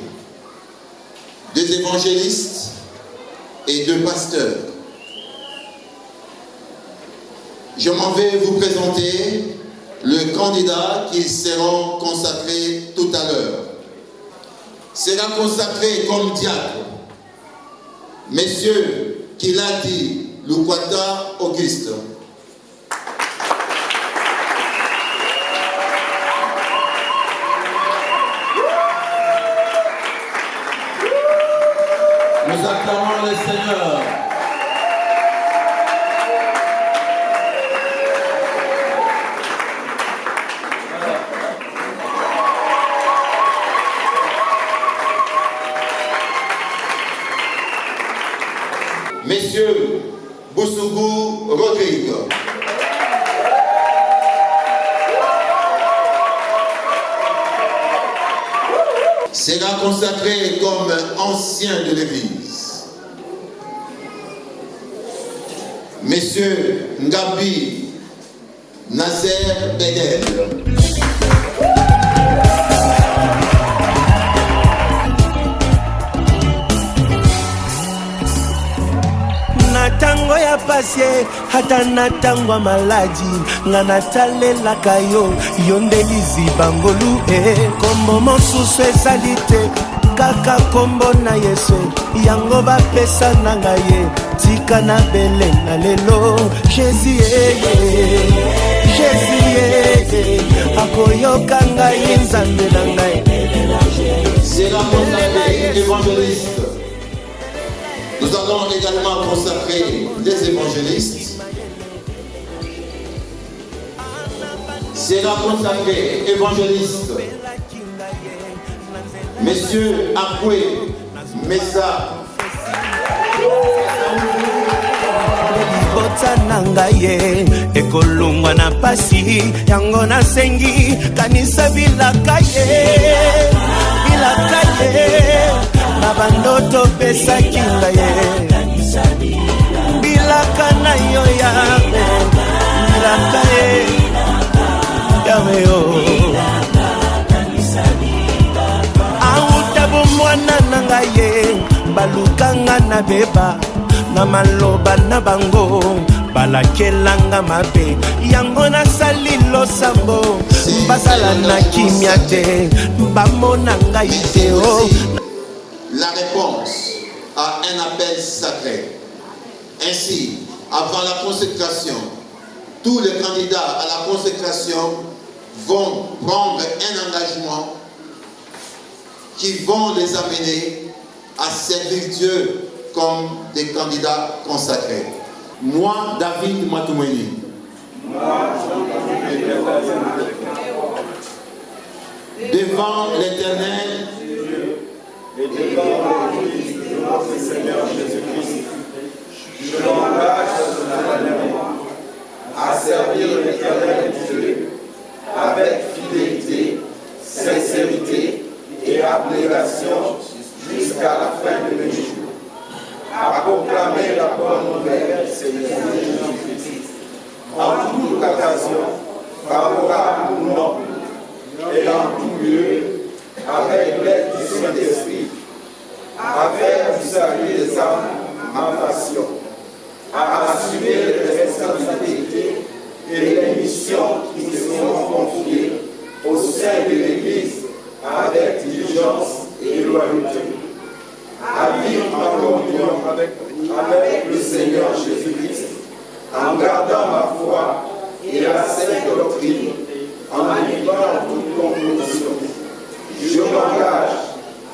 2 évangélistes et 2 pasteurs. Je m'en vais vous présenter le candidat qui sera consacré tout à l'heure. Sera consacré comme diacre Monsieur Kiladi Lukwata Auguste. Nous acclamons le Seigneur. Monsieur Boussougou Rodrigue. Sera consacré comme ancien de l'Église. Monsieur Ngabi Nasser Bedel. Natango ya pasie hata natango maladi nga natalelaka yo yondelizi bangolu kombo mosusu ezali te kaka kombo na Yesu yango bapesa na ngai tika na bele na lelo Jésus akoyoka ngai nzambe na ngai. C'est la consacrée évangéliste. Nous allons également consacrer les évangélistes. C'est la consacrée évangéliste. Monsieur Akwe Messa. Botananga ye ekolungwa na pasi yango nasengi kanisa bilaka ye babandoto pesaki ngaye bilaka na yo yawe bilaka ye yawe yo auta bomwana na ngaye balukanga na beba na maloba na bango balakelanga mabe yango nasali losambo basala na kimia te bamona ngai te o. La réponse à un appel sacré. Ainsi, avant la consécration, tous les candidats à la consécration vont prendre un engagement qui vont les amener à servir Dieu comme des candidats consacrés. Moi, David Matoumeni. Devant l'Éternel et devant l'Église de notre Seigneur Jésus-Christ, je m'engage solennellement à servir l'Éternel Dieu avec fidélité, sincérité et abnégation jusqu'à la fin de mes jours, à proclamer la bonne nouvelle du Seigneur Jésus-Christ en toute occasion, favorable ou non, et en tout lieu, avec l'aide du Saint-Esprit, à faire du salut des âmes ma passion, à assumer les responsabilités et les missions qui me seront confiées au sein de l'Église avec diligence et loyauté, à vivre en communion avec le Seigneur Jésus-Christ, en gardant ma foi et la sainte doctrine, en évitant toute compromission. Je m'engage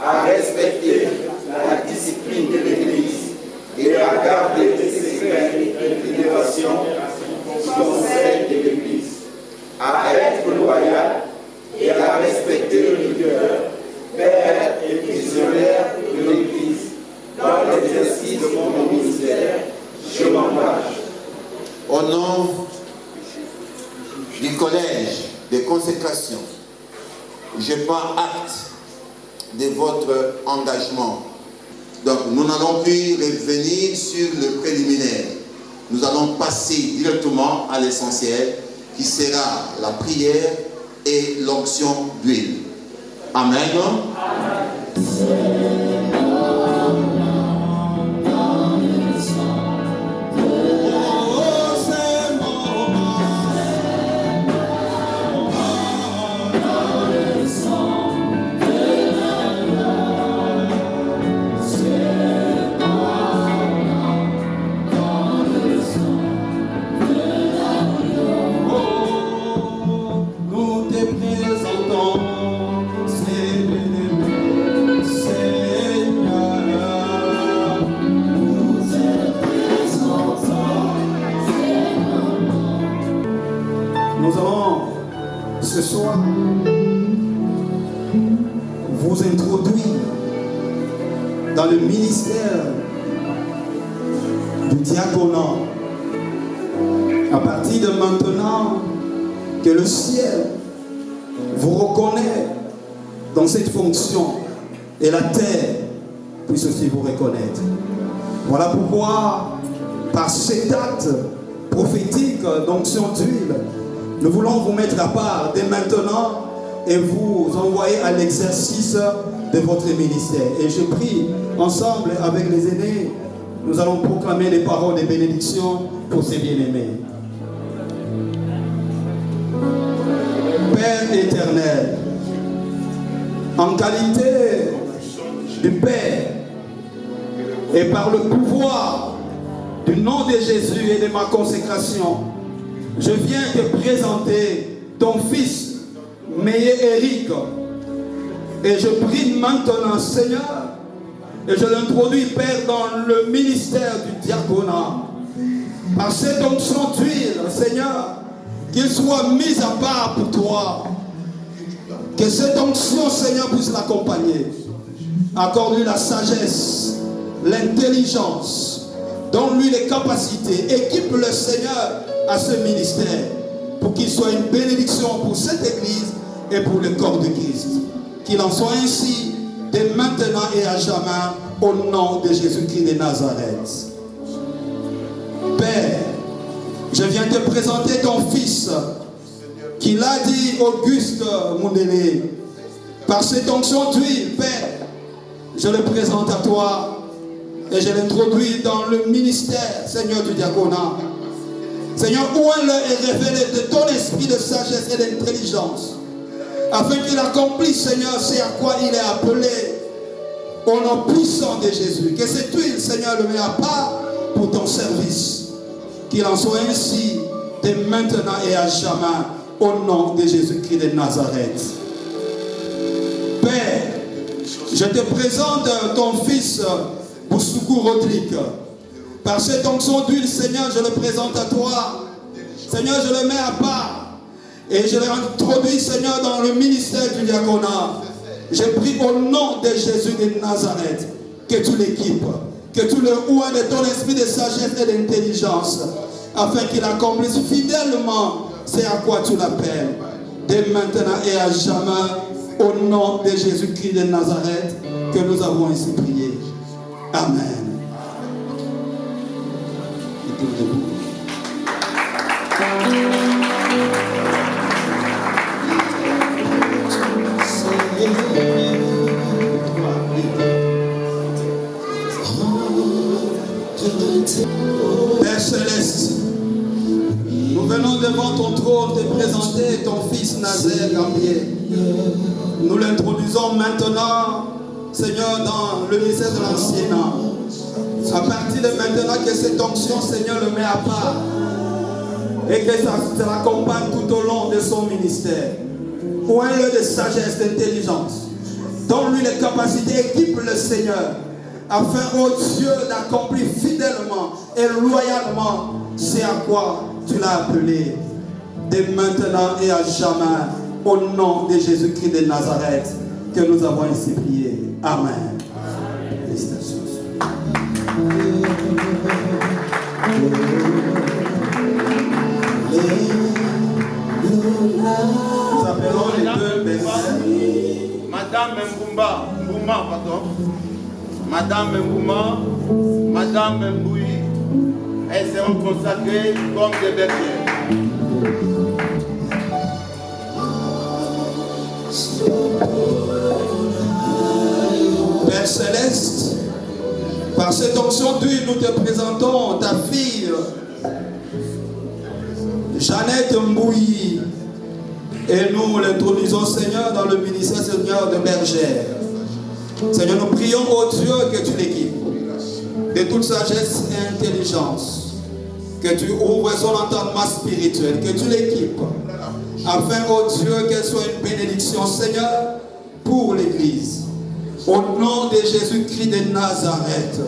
à respecter la discipline de l'Église et à garder les secrets et l'innovation du conseil de l'Église, à être loyal et à respecter le leader, père et visionnaire de l'Église dans l'exercice de mon ministère. Je m'engage. Au nom du collège de consécration, je prends acte de votre engagement. Donc, nous n'allons plus revenir sur le préliminaire. Nous allons passer directement à l'essentiel, qui sera la prière et l'onction d'huile. Amen. Nous te présentons, Seigneur. Nous te présentons, Nous allons ce soir vous introduire dans le ministère du diaconat. À partir de maintenant, que le ciel vous reconnaît dans cette fonction et la terre puisse aussi vous reconnaître. Voilà pourquoi, par cet acte prophétique d'onction d'huile, nous voulons vous mettre à part dès maintenant et vous envoyer à l'exercice de votre ministère. Et je prie ensemble avec les aînés, nous allons proclamer les paroles de bénédiction pour ces bien-aimés. Père éternel, en qualité de Père et par le pouvoir du nom de Jésus et de ma consécration, je viens te présenter ton fils Meillé Eric, et je prie maintenant, Seigneur, et je l'introduis, Père, dans le ministère du diaconat. Par cette onction d'huile, Seigneur, qu'il soit mis à part pour toi. Que cette onction, Seigneur, puisse l'accompagner. Accorde-lui la sagesse, l'intelligence, donne-lui les capacités, équipe le Seigneur à ce ministère pour qu'il soit une bénédiction pour cette église et pour le corps de Christ. Qu'il en soit ainsi dès maintenant et à jamais au nom de Jésus-Christ de Nazareth. Père, je viens te présenter ton fils qui l'a dit Auguste Moundélé. Par cette onction d'huile, Père, je le présente à toi et je l'introduis dans le ministère, Seigneur, du diaconat. Seigneur, où elle est révélé de ton esprit de sagesse et d'intelligence, afin qu'il accomplisse, Seigneur, c'est à quoi il est appelé au nom puissant de Jésus. Que cette huile, Seigneur, le met à part pour ton service. Qu'il en soit ainsi dès maintenant et à jamais au nom de Jésus-Christ de Nazareth. Père, je te présente ton fils Boussoukou Rodrigue. Par cette onction d'huile, Seigneur, je le présente à toi. Seigneur, je le mets à part. Et je l'introduis, Seigneur, dans le ministère du diaconat. Je prie au nom de Jésus de Nazareth que tu l'équipes, que tu le ouvres de ton esprit de sagesse et d'intelligence, afin qu'il accomplisse fidèlement c'est à quoi tu l'appelles. Dès maintenant et à jamais, au nom de Jésus-Christ de Nazareth, que nous avons ainsi prié. Amen. Père Céleste, nous venons devant ton trône te présenter ton fils Nazaire Gambier. Nous l'introduisons maintenant, Seigneur, dans le ministère de l'anciennat. À partir de maintenant, que cette onction, Seigneur, le met à part et que ça l'accompagne tout au long de son ministère. Ouvre-le de sagesse, d'intelligence. Donne-lui les capacités, équipe le Seigneur, afin, ô Dieu, d'accomplir fidèlement et loyalement c'est à quoi tu l'as appelé. Dès maintenant et à jamais, au nom de Jésus-Christ de Nazareth, que nous avons ainsi prié. Amen. Félicitations. Nous appelons les deux belles. Madame Mbouma, pardon. Madame Mbouma, Madame Mboui, elles seront consacrées comme des bergères. Père Céleste, par cette onction d'huile, nous te présentons ta fille, Jeannette Mbouyi, et nous l'introduisons, Seigneur, dans le ministère, Seigneur, de bergère. Seigneur, nous prions, ô Dieu, que tu l'équipes de toute sagesse et intelligence, que tu ouvres son entendement spirituel, que tu l'équipes, afin, ô Dieu, qu'elle soit une bénédiction, Seigneur, pour l'Église. Au nom de Jésus-Christ de Nazareth,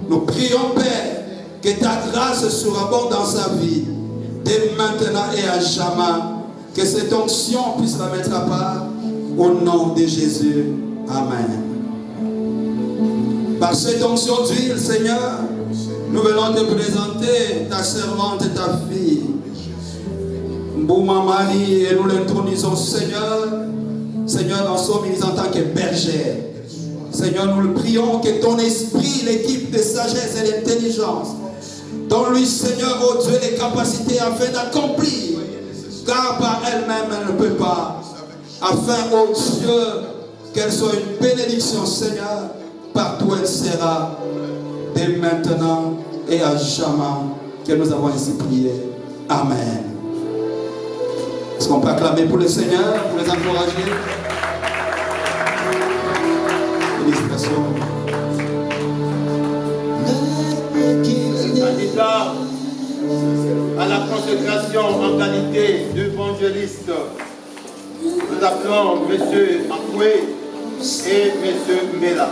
nous prions, Père, que ta grâce surabonde dans sa vie, dès maintenant et à jamais, que cette onction puisse la mettre à part, au nom de Jésus. Amen. Par cette onction d'huile, Seigneur, Nous venons te présenter ta servante et ta fille, Mbouma Marie, et nous l'intronisons, Seigneur, dans son ministère en tant que bergère. Seigneur, nous le prions que ton esprit, l'équipe de sagesse et d'intelligence, donne-lui, Seigneur, oh Dieu, les capacités afin d'accomplir, car par elle-même, elle ne peut pas. Afin, oh Dieu, qu'elle soit une bénédiction, Seigneur, partout elle sera, dès maintenant et à jamais, que nous avons ainsi prié. Amen. Est-ce qu'on peut acclamer pour le Seigneur, pour les encourager? Félicitations. Candidat à la consécration en qualité d'évangéliste, nous appelons M. Akwe et M. Mela.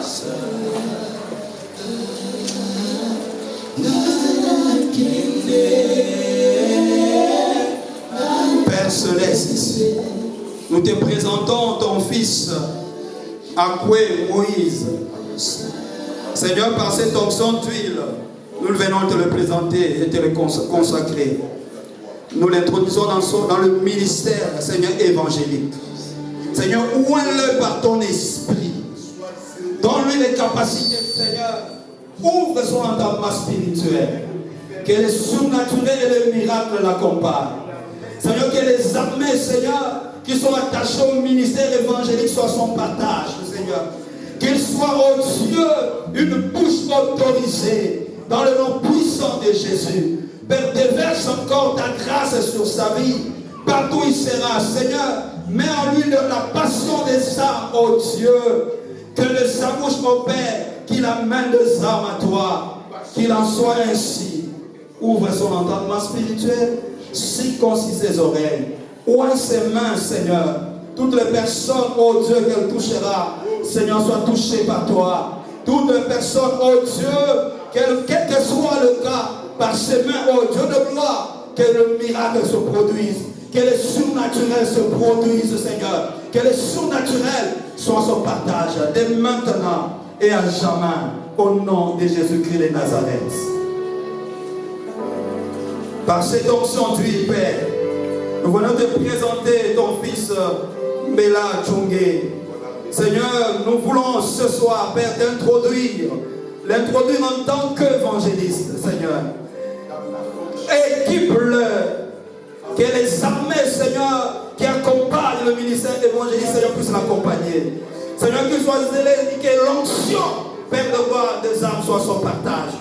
Père Céleste, nous te présentons ton fils Akwe Moïse. Seigneur, par cette onction d'huile, nous venons te le présenter et te le consacrer. Nous l'introduisons dans le ministère, Seigneur, évangélique. Seigneur, ouvre-le par ton esprit. Donne-lui les capacités, Seigneur. Ouvre son entendement spirituel. Que le surnaturel et le miracle l'accompagnent. Seigneur, que les armées, Seigneur, qui sont attachées au ministère évangélique soient son partage, Seigneur. Qu'il soit, oh Dieu, une bouche autorisée dans le nom puissant de Jésus. Père, déverse encore ta grâce sur sa vie. Partout il sera, Seigneur, mets en lui la passion des âmes, oh Dieu. Que de sa bouche, mon Père, qu'il amène des âmes à toi. Qu'il en soit ainsi. Ouvre son entendement spirituel, circoncis ses oreilles. Ouvre ses mains, Seigneur. Toutes les personnes, oh Dieu, qu'elle touchera, Seigneur, soient touchées par toi. Toutes les personnes, oh Dieu, quel que soit le cas, par ses mains, oh Dieu de gloire, que le miracle se produise, que le surnaturel se produise, Seigneur, que le surnaturel soit son partage, dès maintenant et à jamais, au nom de Jésus-Christ de Nazareth. Par cette onction d'huile, Père, nous venons te présenter ton fils Mela Tchungé. Seigneur, nous voulons ce soir, Père, l'introduire en tant qu'évangéliste, Seigneur. Équipe-le. Que les armées, Seigneur, qui accompagnent le ministère évangéliste, Seigneur, puissent l'accompagner. Seigneur, qu'il soit zélé, que l'onction, Père de gloire, des âmes soit son partage.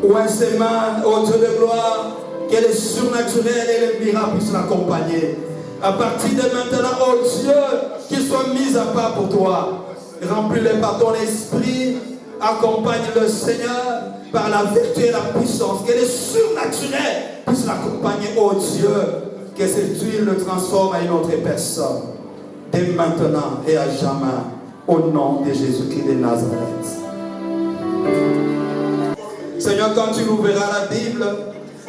Ou un sémin, ô Dieu de gloire, que les surnaturels et les miracles puissent l'accompagner. À partir de maintenant, oh Dieu, qu'il soit mis à part pour toi. Remplis-le par ton esprit. Accompagne le Seigneur par la vertu et la puissance. Que les surnaturels puissent l'accompagner, oh Dieu. Que cette huile le transforme à une autre personne. Dès maintenant et à jamais. Au nom de Jésus-Christ de Nazareth. Seigneur, quand tu ouvriras la Bible,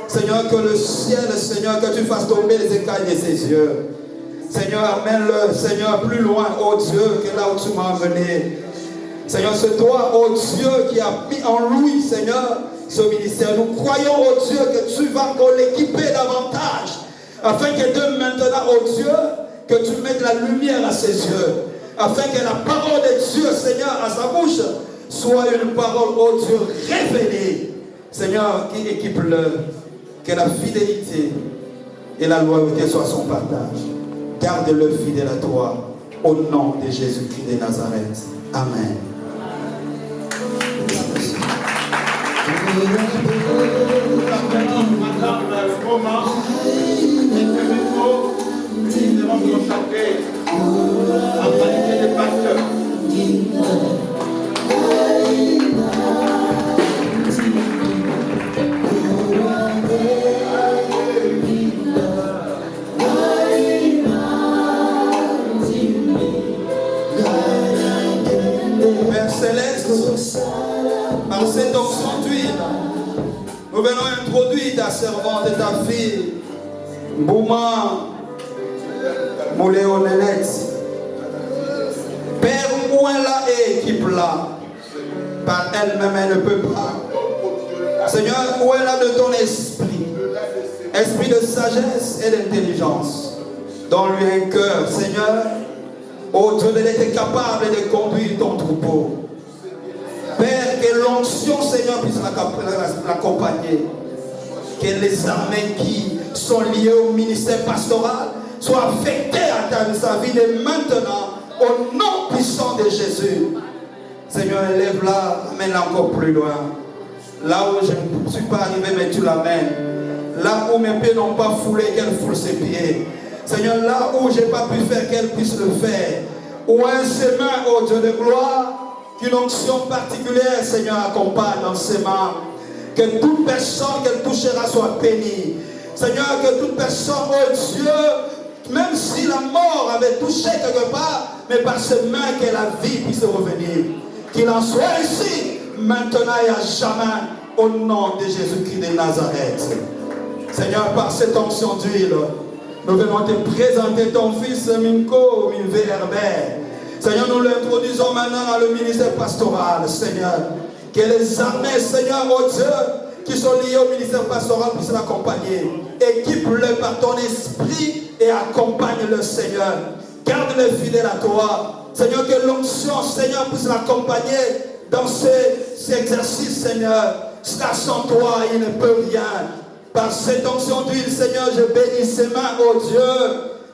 Seigneur, que le ciel, Seigneur, que tu fasses tomber les écailles de ses yeux. Seigneur, amène-le, Seigneur, plus loin, oh Dieu, que là où tu m'as amené. Seigneur, c'est toi, oh Dieu, qui as mis en lui, Seigneur, ce ministère. Nous croyons, oh Dieu, que tu vas encore l'équiper davantage, afin que de maintenant, oh Dieu, que tu mettes la lumière à ses yeux, afin que la parole de Dieu, Seigneur, à sa bouche, soit une parole, oh Dieu, révélée. Seigneur, qui équipe-le. Que la fidélité et la loyauté soient son partage. Garde-le fidèle à toi. Au nom de Jésus-Christ de Nazareth. Amen. Madame le moment, nous allons consacrer en qualité de pasteur. Père Céleste, par cette onction d'huile, nous venons introduire ta servante et ta fille, Mbouma Moléonelet. Père, où elle a et équipe-la. Par elle-même, elle ne peut pas. Seigneur, où est là de ton esprit? Esprit de sagesse et d'intelligence. Donne-lui un cœur, Seigneur. Oh Dieu, il était capable de conduire ton troupeau. Père, que l'onction, Seigneur, puisse l'accompagner. Que les armées qui sont liées au ministère pastoral soient affectées à sa vie de maintenant, au nom puissant de Jésus. Seigneur, élève-la, amène-la encore plus loin. Là où je ne suis pas arrivé, mais tu l'amènes. Là où mes pieds n'ont pas foulé, qu'elle foule ses pieds. Seigneur, là où je n'ai pas pu faire, qu'elle puisse le faire. Ou un chemin, oh Dieu de gloire, qu'une onction particulière, Seigneur, accompagne dans ses mains. Que toute personne qu'elle touchera soit bénie. Seigneur, que toute personne, oh Dieu, même si la mort avait touché quelque part, mais par ses mains, que la vie puisse revenir. Qu'il en soit ainsi, maintenant et à jamais, au nom de Jésus-Christ de Nazareth. Seigneur, par cette onction d'huile, nous venons te présenter ton fils Minko Minvé Herbert. Seigneur, nous l'introduisons maintenant dans le ministère pastoral, Seigneur. Que les armées, Seigneur, oh Dieu, qui sont liées au ministère pastoral puissent l'accompagner. Équipe-le par ton esprit et accompagne-le, Seigneur. Garde-le fidèle à toi. Seigneur, que l'onction, Seigneur, puisse l'accompagner dans ces exercices, Seigneur. Car sans toi, il ne peut rien. Par cette onction d'huile, Seigneur, je bénis ses mains, oh Dieu.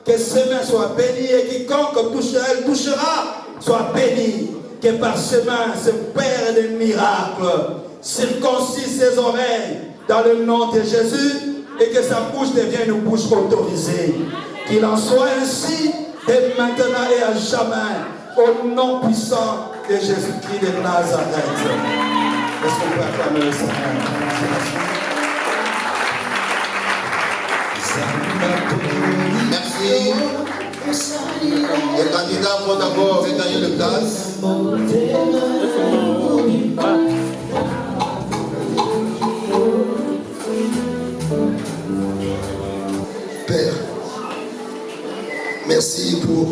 Que ses mains soient bénies et quiconque elle touchera, soit béni. Que par ses mains, ce Père des miracles, circoncise ses oreilles dans le nom de Jésus et que sa bouche devienne une bouche autorisée. Qu'il en soit ainsi dès maintenant et à jamais, au nom puissant de Jésus-Christ de Nazareth. Est-ce qu'on peut acclamer le Seigneur? Merci. Les candidats vont d'abord regagner le place. Père, merci pour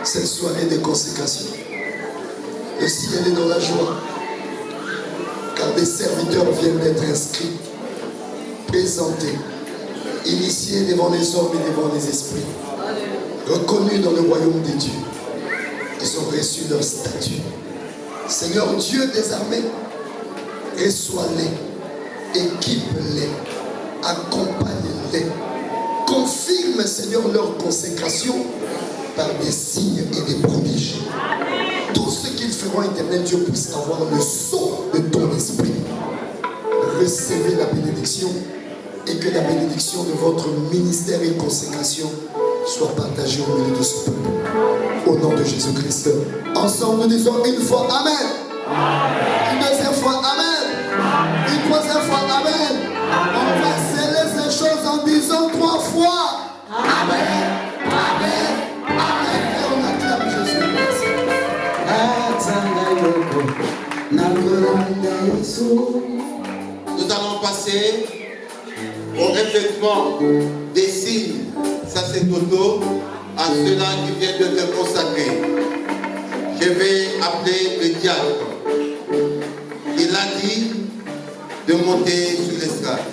cette soirée de consécration. Le ciel est dans la joie, car des serviteurs viennent d'être inscrits, présentés, initiés devant les hommes et devant les esprits, reconnus dans le royaume des dieux. Ils ont reçu leur statut. Seigneur Dieu des armées, reçois-les, équipe-les, accompagne-les, confirme, Seigneur, leur consécration par des signes et des prodiges. Tout ce qu'ils feront, éternel Dieu, puisse avoir le sceau de ton esprit. Recevez la bénédiction et que la bénédiction de votre ministère et consécration soit partagée au milieu de ce peuple. Au nom de Jésus-Christ. Ensemble, nous disons une fois Amen. Amen. Une deuxième fois Amen. Une troisième fois Amen. On va sceller ces choses en disant 3 fois Amen. Amen. Amen. Et on acclame Jésus-Christ. Nous allons passer au revêtement des signes sacerdotaux à ceux-là qui viennent de te consacrer. Je vais appeler le diacre. Il a dit de monter sur l'estrade.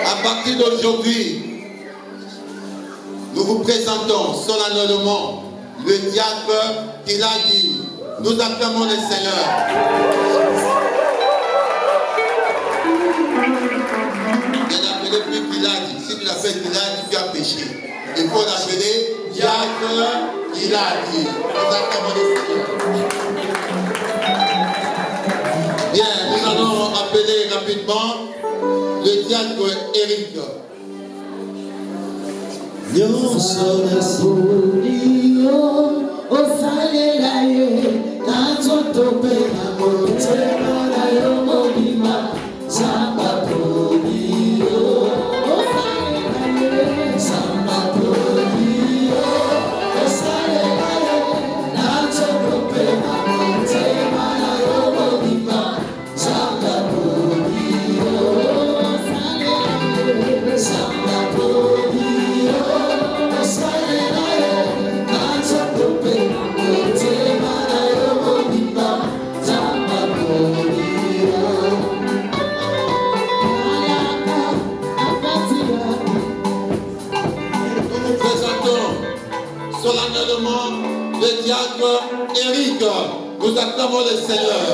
À partir d'aujourd'hui, nous vous présentons solennellement le diacre qui l'a dit. Nous acclamons le Seigneur. Il n'appelait plus qu'il a dit. Si tu l'appelles qu'il a dit, tu as péché. Il faut l'appeler diacre qu'il a dit. Nous acclamons le Seigneur. Bien, nous allons appeler rapidement le diacre Eric. Dios Nous acclamons le Seigneur.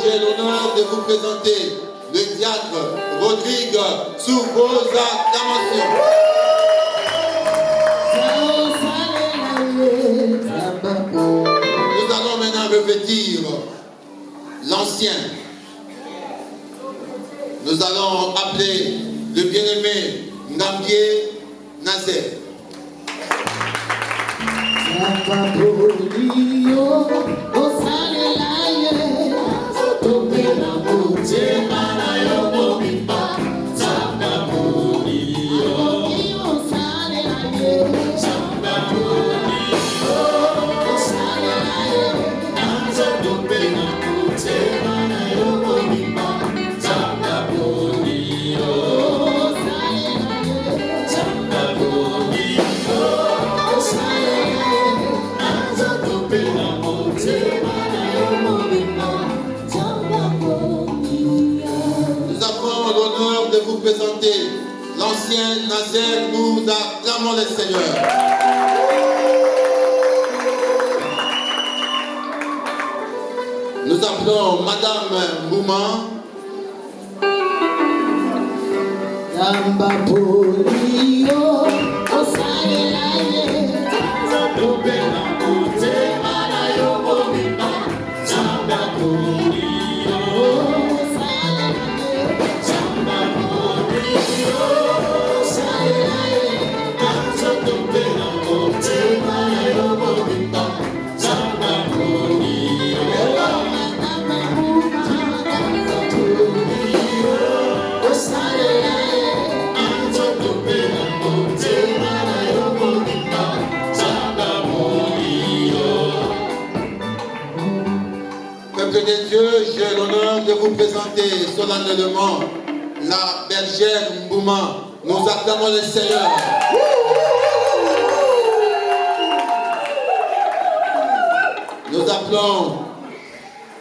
J'ai l'honneur de vous présenter le diacre Rodrigue sous vos acclamations. Nous allons maintenant revêtir l'ancien. Nous allons appeler le bien-aimé Ngambié Nazer. Présenter l'ancien Nazer, nous acclamons le Seigneur. Nous appelons Madame Mouman. De Dieu, j'ai l'honneur de vous présenter solennellement la bergère Mbouma. Nous acclamons le Seigneur. Nous appelons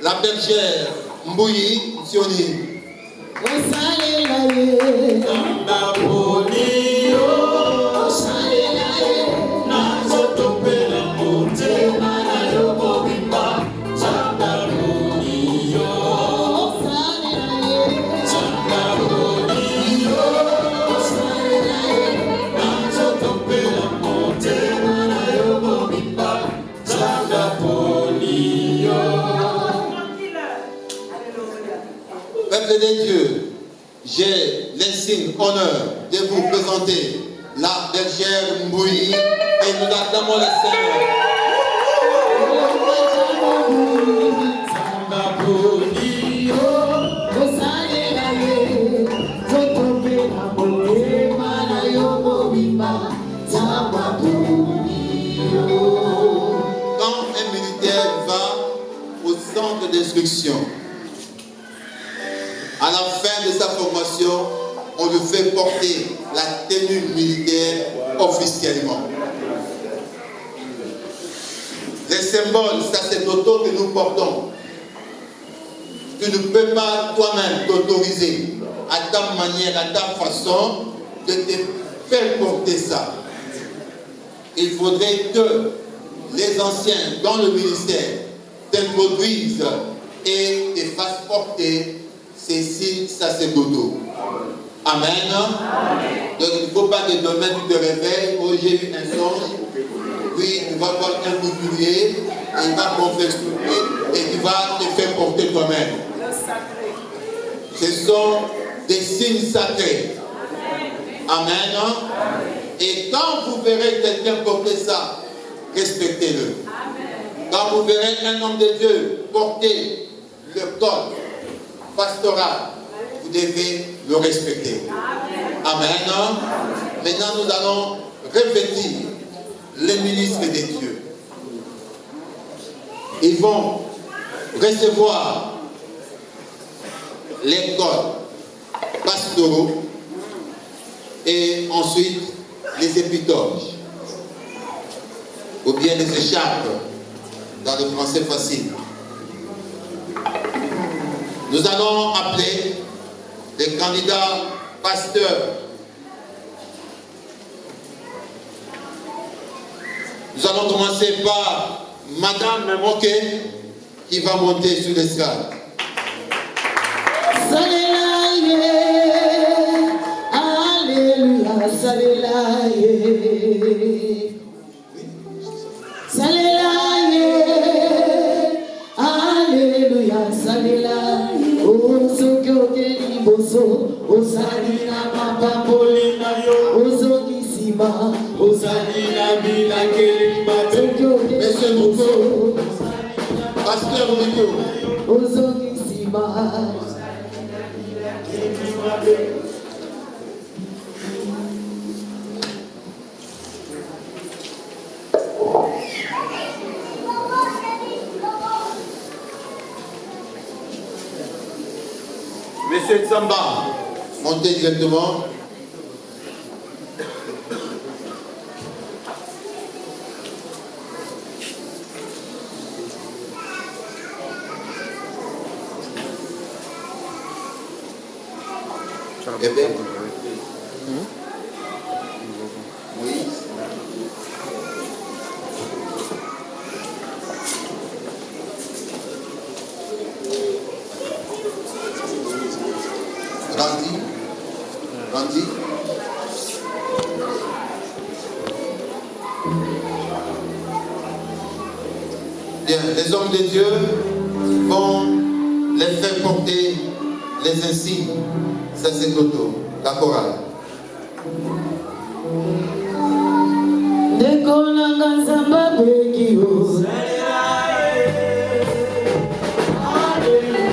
la bergère Mbouyi Sioni. Peuple de Dieu, j'ai l'insigne honneur de vous présenter la bergère Mbouyi et nous acclamons le Seigneur. Quand un militaire va au centre d'instruction, à la fin de sa formation, on lui fait porter la tenue militaire officiellement. Les symboles sacerdotaux que nous portons, tu ne peux pas toi-même t'autoriser à manière, à ta façon de te faire porter ça. Il faudrait que les anciens dans le ministère t'introduisent et te fassent porter ces signes sacerdotaux. Amen. Donc il ne faut pas que demain tu te réveilles, oh j'ai eu un songe, oui tu vas voir un couturier, il va confectionner et tu vas te faire porter toi-même. Ce sont des signes sacrés. Amen. Et quand vous verrez quelqu'un porter ça, respectez-le. Quand vous verrez un homme de Dieu porter le code pastoral, vous devez le respecter. Amen. Maintenant, nous allons revêtir les ministres de Dieu. Ils vont recevoir les codes pastoraux et ensuite les épitoges ou bien les écharpes dans le français facile. Nous allons appeler les candidats pasteurs. Nous allons commencer par Madame Moké qui va monter sur l'estrade. Alléluia, Alléluia, Monsieur Mouko, Pasteur Mouko. Monsieur Tsamba, montez directement. Eh bien, Moïse. Randy. Bien, les hommes de Dieu vont les faire porter les insignes sacerdotaux, la chorale. Alléluia,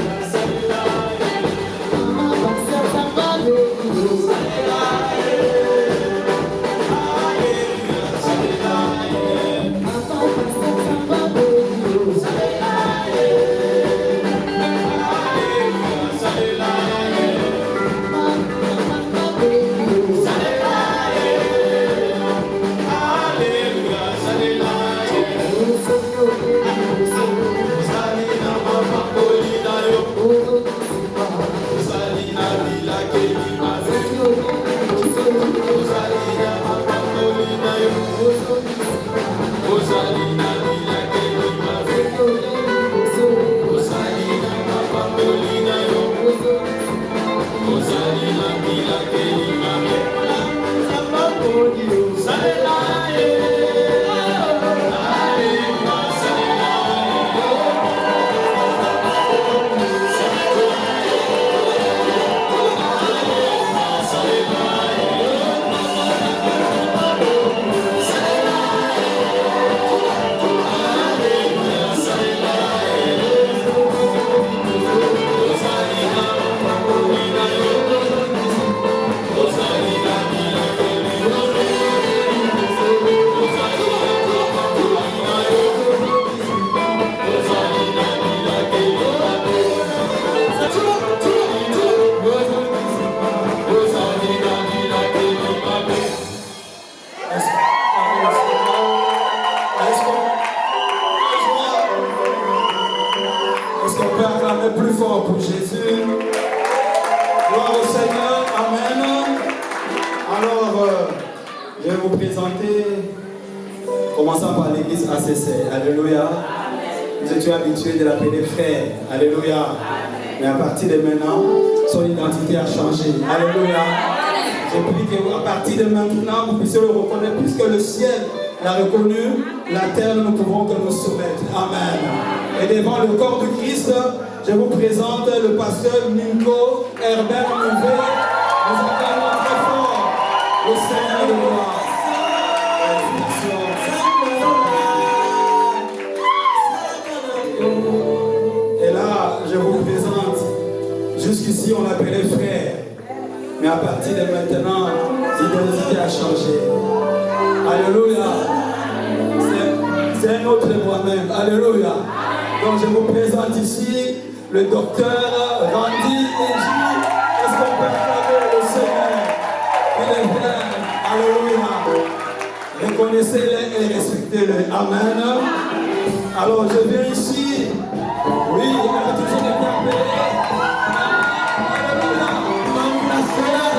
vous présenter, commençant par l'église ACC. Alléluia. Nous étions habitués de l'appeler frère. Alléluia. Mais à partir de maintenant, son identité a changé. Alléluia. Je prie qu'à partir de maintenant, vous puissiez le reconnaître, puisque le ciel l'a reconnu, la terre, nous ne pouvons que nous soumettre. Amen. Et devant le corps du Christ, je vous présente le pasteur Nico Herbert Mouvet. Nous acclamons très fort le Seigneur de gloire. Et là, je vous présente, jusqu'ici on l'appelait frère, mais à partir de maintenant, l'identité a changé. Alléluia. C'est un autre moi-même. Alléluia. Donc je vous présente ici le docteur Randy Eji. Est-ce qu'on peut acclamer le Seigneur? Il est vrai. Alléluia. Reconnaissez-le et respectez-le. Amen. Alors je viens ici. Oui, il a toujours été appelé. Alléluia. Comme la sœur.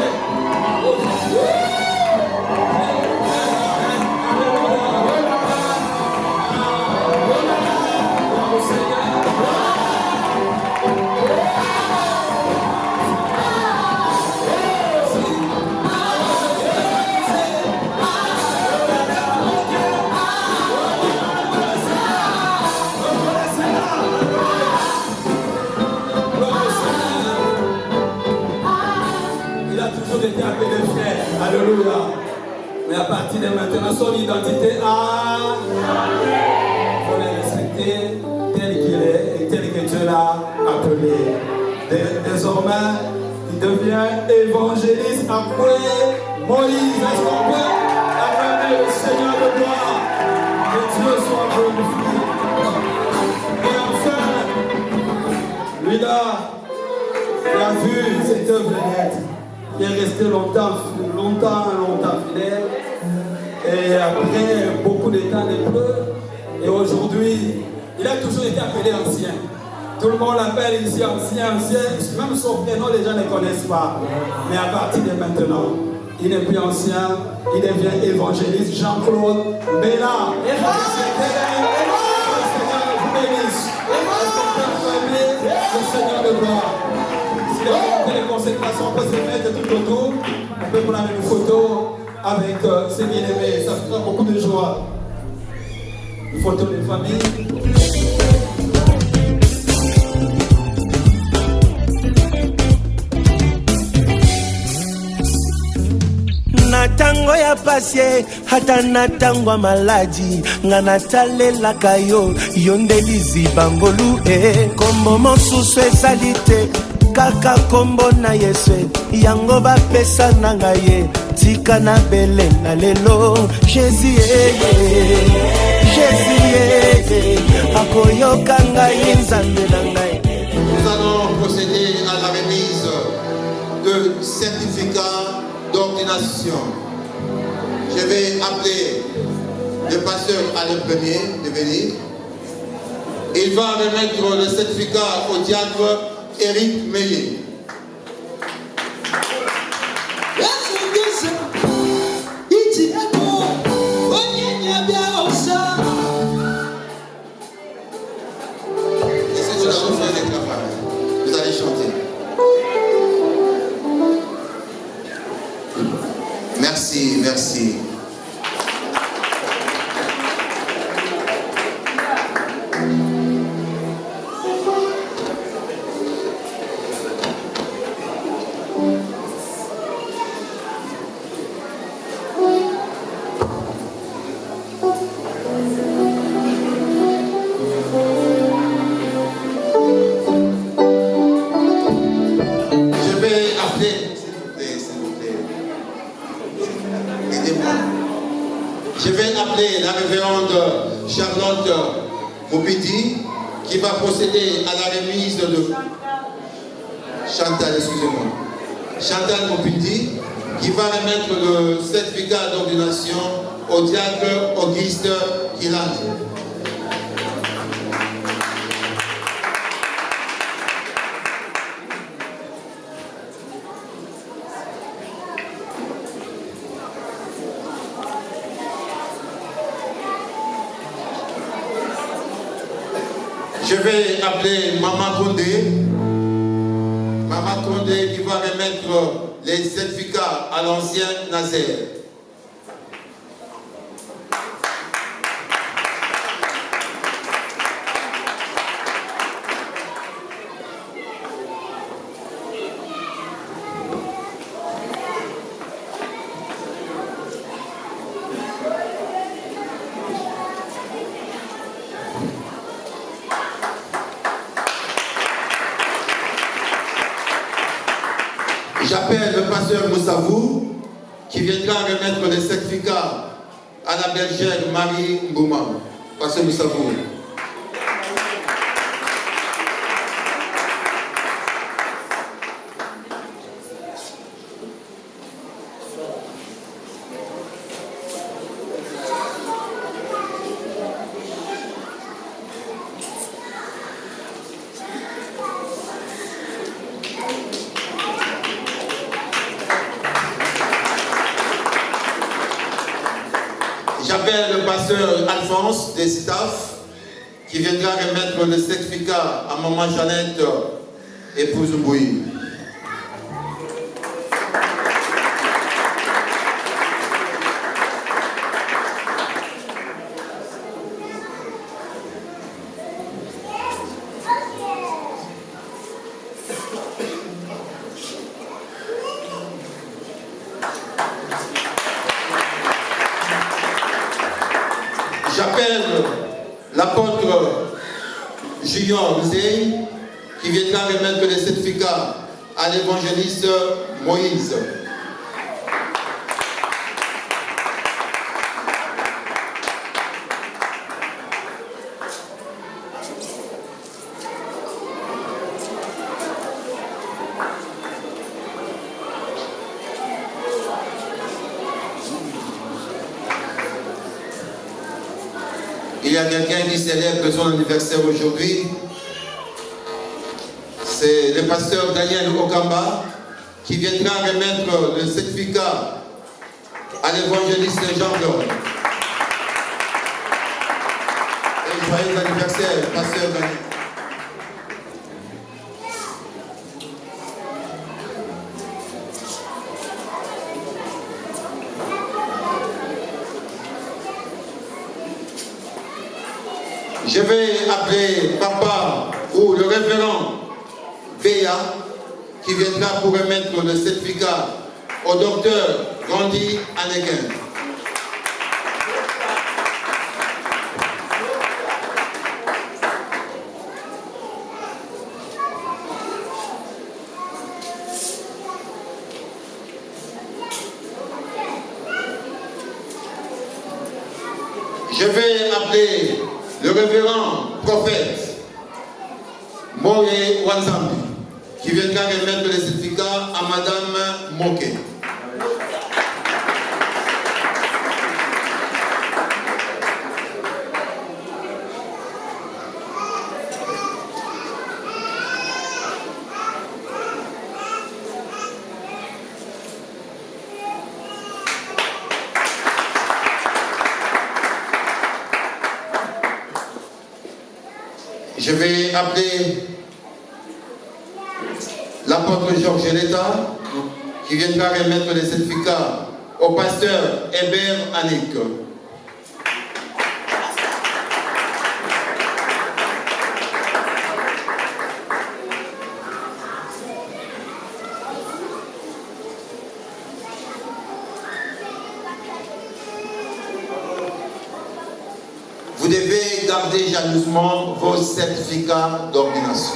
Alléluia. Mais à partir de maintenant, son identité a... Il faut le respecter tel qu'il est et tel que Dieu l'a appelé. Désormais, il devient évangéliste après Moïse. Est-ce qu'on peut acclamer le Seigneur de gloire? Que Dieu soit glorifié. Et enfin, lui là, il a vu cette œuvre naître. Il est resté longtemps fidèle. Et après beaucoup de temps d'épreuve, et aujourd'hui, il a toujours été appelé ancien. Tout le monde l'appelle ici ancien. Même son prénom, les gens ne connaissent pas. Mais à partir de maintenant, il n'est plus ancien, il devient évangéliste. Jean-Claude Bella. Le Seigneur vous bénisse. Est-ce qu'on peut acclamer le Seigneur de gloire? Les consécrations, on peut se mettre tout autour. On peut prendre une photo avec ses bien-aimés. Ça fera beaucoup de joie. Une photo de famille. na tango ya pasie hata na tango ya maladi nga natalelaka yo yo nde lizibangolu kombo mosusu ezali te kaka kombo na Yesu yango bapesa na ngai tika na bele na lelo Jésus akoyoka ngai nzambe na ngai. Nous allons procéder à la remise de certificats d'ordination. Je vais appeler le pasteur Alain Premier de venir. Il va remettre le certificat au diacre Eric Meillet. Vous allez chanter. Merci, merci. La révérende Charlotte Moupidi qui va procéder à la remise de Chantal, excusez-moi. Chantal Moupidi qui va remettre le certificat d'ordination au diacre Auguste Kirandi. Je vais appeler Maman Condé. Maman Condé qui va remettre les certificats à l'ancien Nazaire. J'appelle le pasteur Moussavou qui viendra remettre les certificats à la bergère Marie Mbouma. Pasteur Moussavou. J'appelle le pasteur Alphonse des Citaf qui viendra remettre le certificat à maman Jeannette, épouse Mbouy. J'appelle l'apôtre Julien Rousey qui viendra remettre les certificats à l'évangéliste Moïse. Il y a quelqu'un qui célèbre son anniversaire aujourd'hui. C'est le pasteur Daniel Okamba qui viendra remettre le certificat à l'évangéliste Jean-Claude. Et joyeux anniversaire, pasteur Daniel. Je vais appeler papa ou le révérend Béa qui viendra pour remettre le certificat au docteur Gandhi Anegen. Je vais appeler le révérend prophète Moye Wanzambi qui viendra remettre les certificats à madame Moké. Je vais appeler l'apôtre Georges Leta qui viendra remettre les certificats au pasteur Hébert Annick. Vous devez garder jalousement vos certificats d'ordination.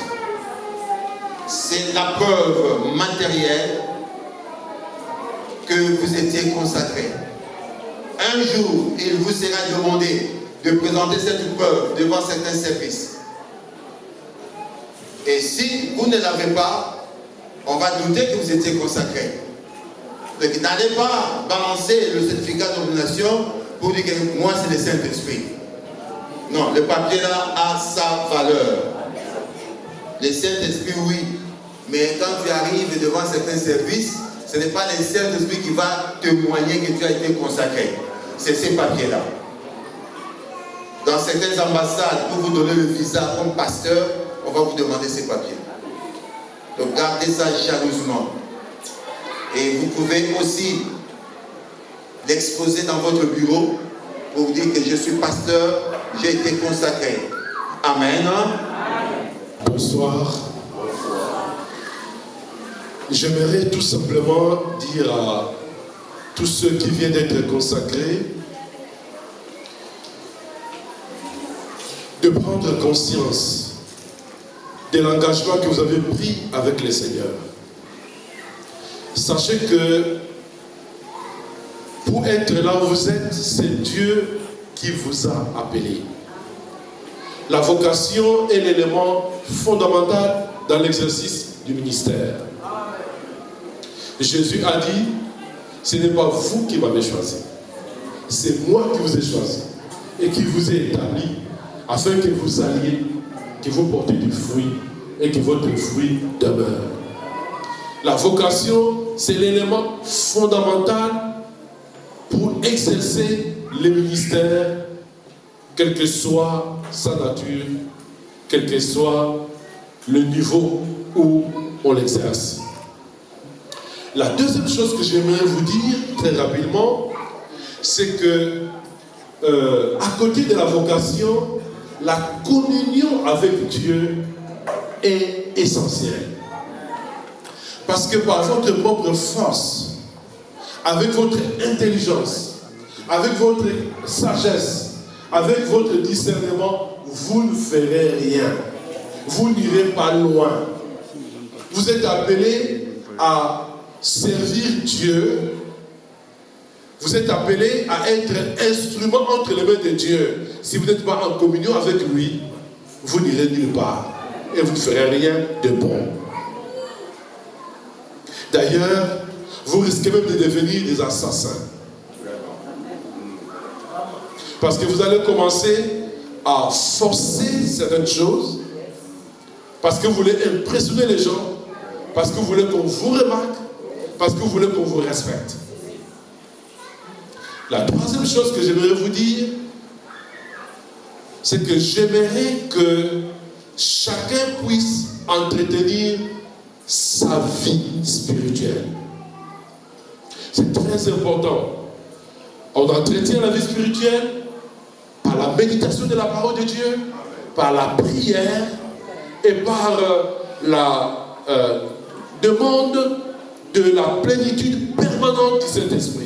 C'est la preuve matérielle que vous étiez consacré. Un jour, il vous sera demandé de présenter cette preuve devant certains services. Et si vous ne l'avez pas, on va douter que vous étiez consacré. Donc n'allez pas balancer le certificat d'ordination pour dire que moi c'est le Saint-Esprit. Non, le papier là a sa valeur. Le Saint-Esprit, oui. Mais quand tu arrives devant certains services, ce n'est pas le Saint-Esprit qui va témoigner que tu as été consacré. C'est ces papiers-là. Dans certaines ambassades, pour vous donner le visa comme pasteur, on va vous demander ces papiers. Donc gardez ça jalousement. Et vous pouvez aussi l'exposer dans votre bureau pour vous dire que je suis pasteur, j'ai été consacré. Amen. Bonsoir. J'aimerais tout simplement dire à tous ceux qui viennent d'être consacrés de prendre conscience de l'engagement que vous avez pris avec le Seigneur. Sachez que pour être là où vous êtes, c'est Dieu qui vous a appelé. La vocation est l'élément fondamental dans l'exercice du ministère. Jésus a dit, ce n'est pas vous qui m'avez choisi, c'est moi qui vous ai choisi et qui vous ai établi afin que vous alliez, que vous portez du fruit et que votre fruit demeure. La vocation, c'est l'élément fondamental pour exercer le ministère, quelle que soit sa nature, quel que soit le niveau où on l'exerce. La deuxième chose que j'aimerais vous dire très rapidement, c'est que à côté de la vocation, la communion avec Dieu est essentielle. Parce que par votre propre force, avec votre intelligence, avec votre sagesse, avec votre discernement, vous ne ferez rien. Vous n'irez pas loin. Vous êtes appelés à servir Dieu. Vous êtes appelés à être instrument entre les mains de Dieu. Si vous n'êtes pas en communion avec lui, vous n'irez nulle part. Et vous ne ferez rien de bon. D'ailleurs, vous risquez même de devenir des assassins. Parce que vous allez commencer à forcer certaines choses, parce que vous voulez impressionner les gens, parce que vous voulez qu'on vous remarque, parce que vous voulez qu'on vous respecte. La troisième chose que j'aimerais vous dire, c'est que j'aimerais que chacun puisse entretenir sa vie spirituelle. C'est très important. On entretient la vie spirituelle par la méditation de la parole de Dieu, par la prière et par la demande de la plénitude permanente du Saint-Esprit.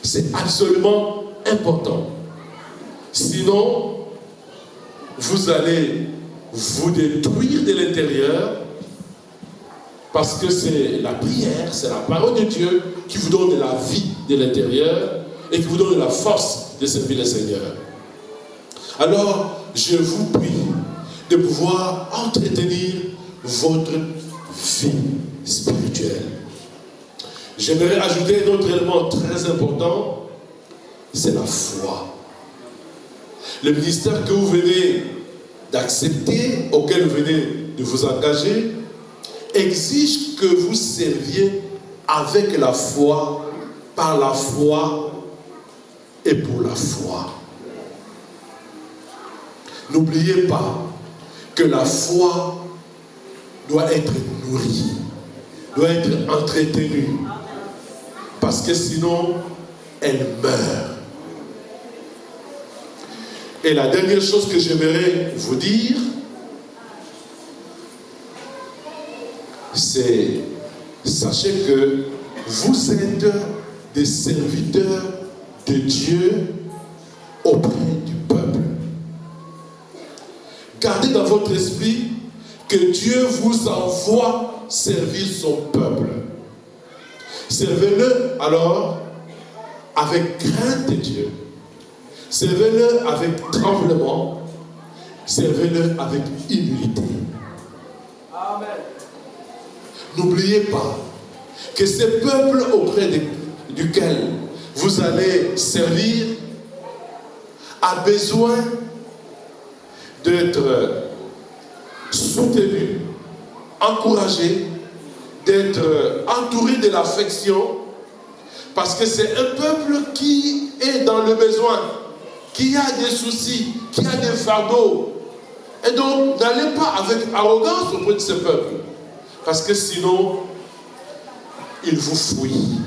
C'est absolument important. Sinon, vous allez vous détruire de l'intérieur, parce que c'est la prière, c'est la parole de Dieu qui vous donne de la vie de l'intérieur et qui vous donne la force de servir le Seigneur. Alors, je vous prie de pouvoir entretenir votre vie spirituelle. J'aimerais ajouter un autre élément très important, c'est la foi. Le ministère que vous venez d'accepter, auquel vous venez de vous engager, exige que vous serviez avec la foi, par la foi et pour la foi. N'oubliez pas que la foi doit être nourrie, doit être entretenue, parce que sinon, elle meurt. Et la dernière chose que j'aimerais vous dire, c'est, sachez que vous êtes des serviteurs de Dieu auprès du peuple. Gardez dans votre esprit que Dieu vous envoie servir son peuple. Servez-le alors avec crainte de Dieu. Servez-le avec tremblement. Servez-le avec humilité. Amen. N'oubliez pas que ce peuple auprès duquel vous allez servir a besoin d'être soutenu, encouragé, d'être entouré de l'affection, parce que c'est un peuple qui est dans le besoin. qui a des soucis, qui a des fardeaux. Et donc, n'allez pas avec arrogance auprès de ce peuple. Parce que sinon, il vous fuit.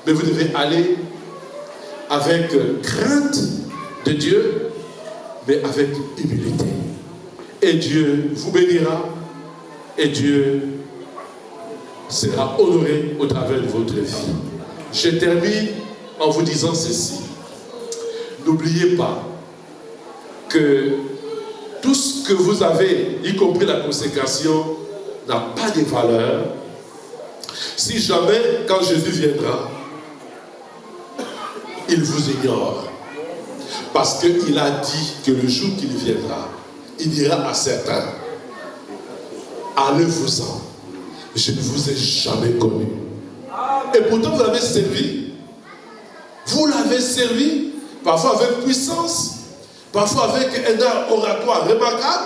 Mais vous devez aller avec crainte de Dieu, mais avec humilité. Et Dieu vous bénira, et Dieu sera honoré au travers de votre vie. Je termine en vous disant ceci. N'oubliez pas que tout ce que vous avez, y compris la consécration, n'a pas de valeur si jamais, quand Jésus viendra, il vous ignore. Parce qu'il a dit que le jour qu'il viendra, il dira à certains, allez-vous-en, je ne vous ai jamais connu. Et pourtant vous l'avez servi. Vous l'avez servi, parfois avec puissance, parfois avec un art oratoire remarquable,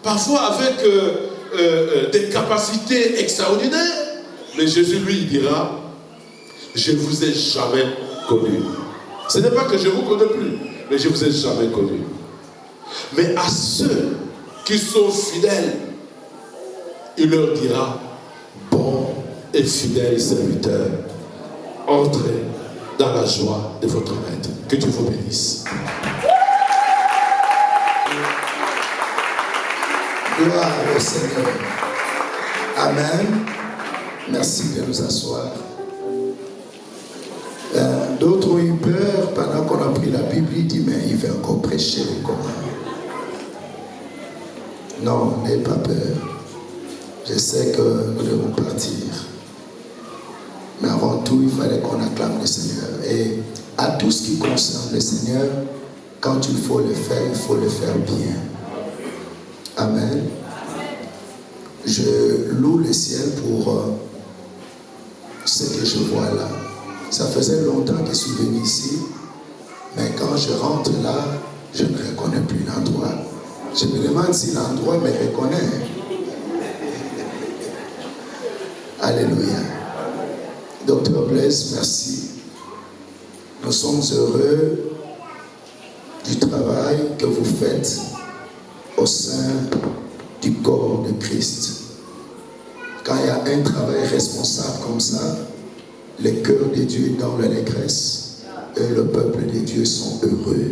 parfois avec des capacités extraordinaires. Mais Jésus lui dira, je ne vous ai jamais connu. Ce n'est pas que je ne vous connais plus, mais je ne vous ai jamais connu. Mais à ceux qui sont fidèles, il leur dira, bon et fidèle serviteur, entrez dans la joie de votre maître. Que Dieu vous bénisse. Gloire au Seigneur. Amen. Merci de nous asseoir. D'autres ont eu peur pendant qu'on a pris la Bible. Il dit, mais il va encore prêcher comment? Non, n'ayez pas peur. Je sais que nous devons partir. Mais avant tout, il fallait qu'on acclame le Seigneur. Et à tout ce qui concerne le Seigneur, quand il faut le faire bien. Amen. Je loue le ciel pour ce que je vois là. Ça faisait longtemps que je suis venu ici, mais quand je rentre là, je ne reconnais plus l'endroit. Je me demande si l'endroit me reconnaît. Alléluia. Docteur Blaise, merci. Nous sommes heureux du travail que vous faites au sein du corps de Christ. Quand il y a un travail responsable comme ça, le cœur de Dieu est dans l'allégresse et le peuple de Dieu sont heureux.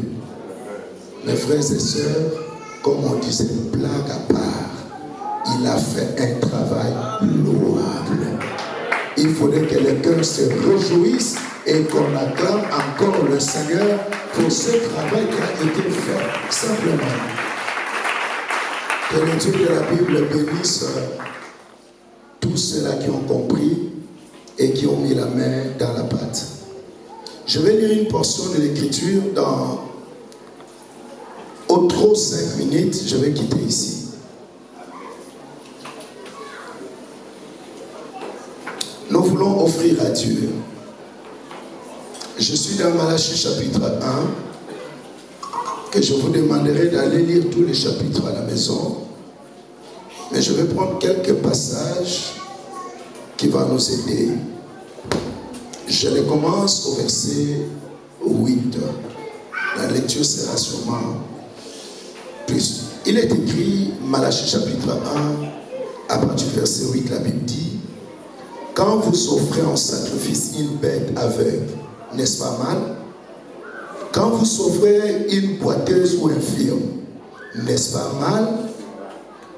Mes frères et sœurs, comme on disait, blague à part, il a fait un travail louable. Il faudrait que le cœur se réjouisse et qu'on acclame encore le Seigneur pour ce travail qui a été fait, simplement. Que le Dieu de la Bible bénisse tous ceux-là qui ont compris et qui ont mis la main dans la pâte. Je vais lire une portion de l'Écriture dans au trop 5 minutes, je vais quitter ici. Nous voulons offrir à Dieu. Je suis dans Malachie chapitre 1, que je vous demanderai d'aller lire tous les chapitres à la maison. Mais je vais prendre quelques passages qui vont nous aider. Je les commence au verset 8. La lecture sera sûrement plus. Il est écrit, Malachie chapitre 1, à partir du verset 8, la Bible dit, quand vous offrez en sacrifice une bête aveugle, n'est-ce pas mal? Quand vous offrez une boiteuse ou infirme, n'est-ce pas mal?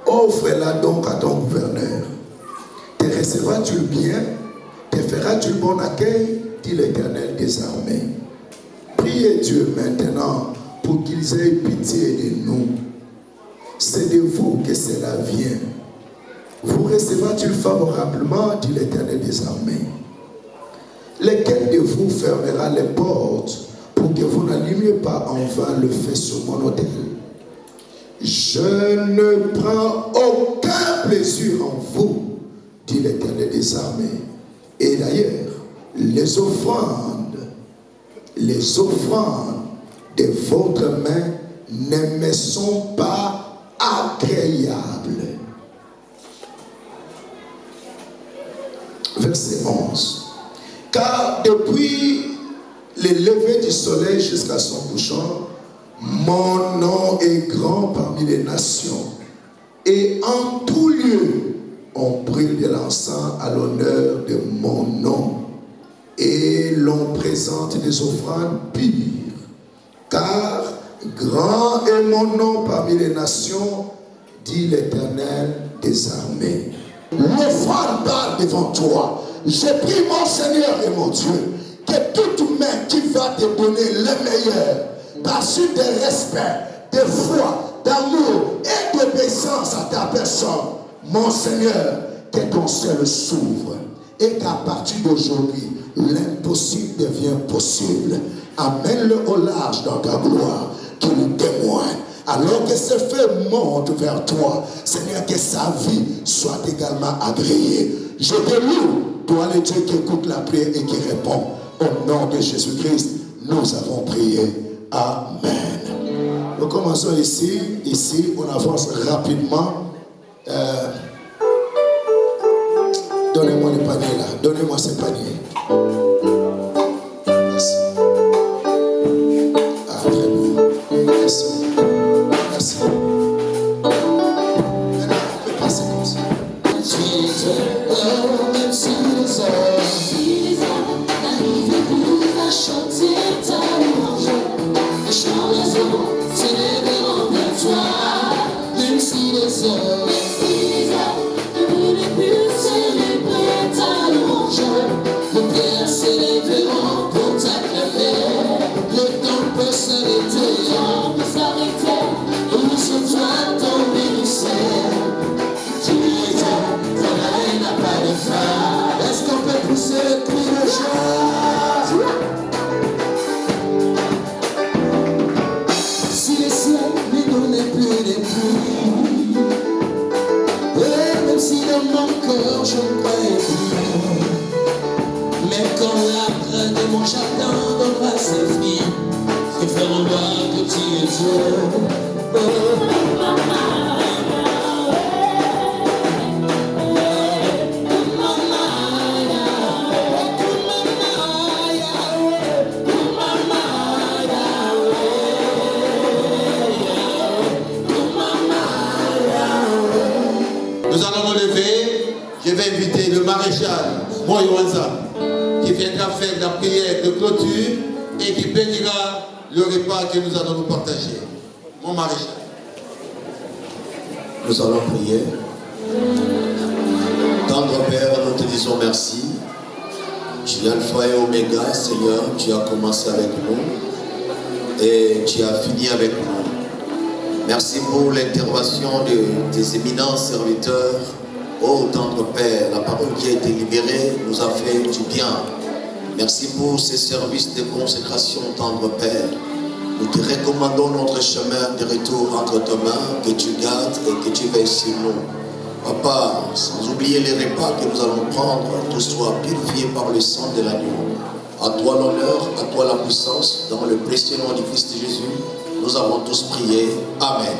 Offre-la donc à ton gouverneur. Te recevras-tu bien? Te feras-tu bon accueil? Dit l'Éternel des armées. Priez Dieu maintenant pour qu'ils aient pitié de nous. C'est de vous que cela vient. Vous recevra-t-il favorablement? Dit l'Éternel des armées. Lequel de vous fermera les portes pour que vous n'allumiez pas en vain le feu sur mon autel? Je ne prends aucun plaisir en vous, dit l'Éternel des armées. Et d'ailleurs, les offrandes de votre main ne me sont pas agréables. Verset 11. Car depuis le lever du soleil jusqu'à son couchant, mon nom est grand parmi les nations. Et en tout lieu, on brûle de l'encens à l'honneur de mon nom. Et l'on présente des offrandes pures. Car grand est mon nom parmi les nations, dit l'Éternel des armées. L'offrande parle devant toi. Je prie mon Seigneur et mon Dieu que toute main qui va te donner le meilleur, par suite de respect, de foi, d'amour et d'obéissance à ta personne, mon Seigneur, que ton ciel s'ouvre et qu'à partir d'aujourd'hui, l'impossible devient possible. Amène-le au large dans ta gloire, qu'il témoigne. Alors que ce feu monte vers toi, Seigneur, que sa vie soit également agréée. Je te loue, toi le Dieu qui écoute la prière et qui répond. Au nom de Jésus-Christ, nous avons prié. Amen. Nous commençons ici. Ici, on avance rapidement. Donnez-moi le panier là. Donnez-moi ce panier. Merci. Ah, très bien. Merci. Merci. Maintenant, on peut passer comme ça. Même si les hommes n'arrivent plus à chanter ta louange, les chants les hommes s'élèveront vers toi. Même si les hommes ne voulaient plus célébrer ta louange, les pierres s'élèveront pour t'acclamer. Le temps peut s'arrêter, et sur toi ton ministère. Est-ce qu'on peut pousser le cri de joie? Si les cieux ne donnaient plus les pluies, et même si dans mon cœur je ne croyais plus, mais quand l'arbre de mon jardin donnera ses fruits, ils feront voir que tu es Dieu. Oh, maman. Nous allons nous lever. Je vais inviter le maréchal Moyoanza qui viendra faire la prière de clôture et qui bénira le repas que nous allons nous partager. Mon maréchal. Nous allons prier. Tendre Père, nous te disons merci. Tu es Alpha et Oméga, Seigneur. Tu as commencé avec nous et tu as fini avec nous. Merci pour l'intervention de tes éminents serviteurs. Oh, tendre Père, la parole qui a été libérée nous a fait du bien. Merci pour ces services de consécration, tendre Père. Nous te recommandons notre chemin de retour entre tes mains, que tu gardes et que tu veilles sur nous. Papa, sans oublier les repas que nous allons prendre, tout soit purifié par le sang de l'agneau. À toi l'honneur, à toi la puissance, dans le précieux nom du Christ Jésus, nous avons tous prié. Amen.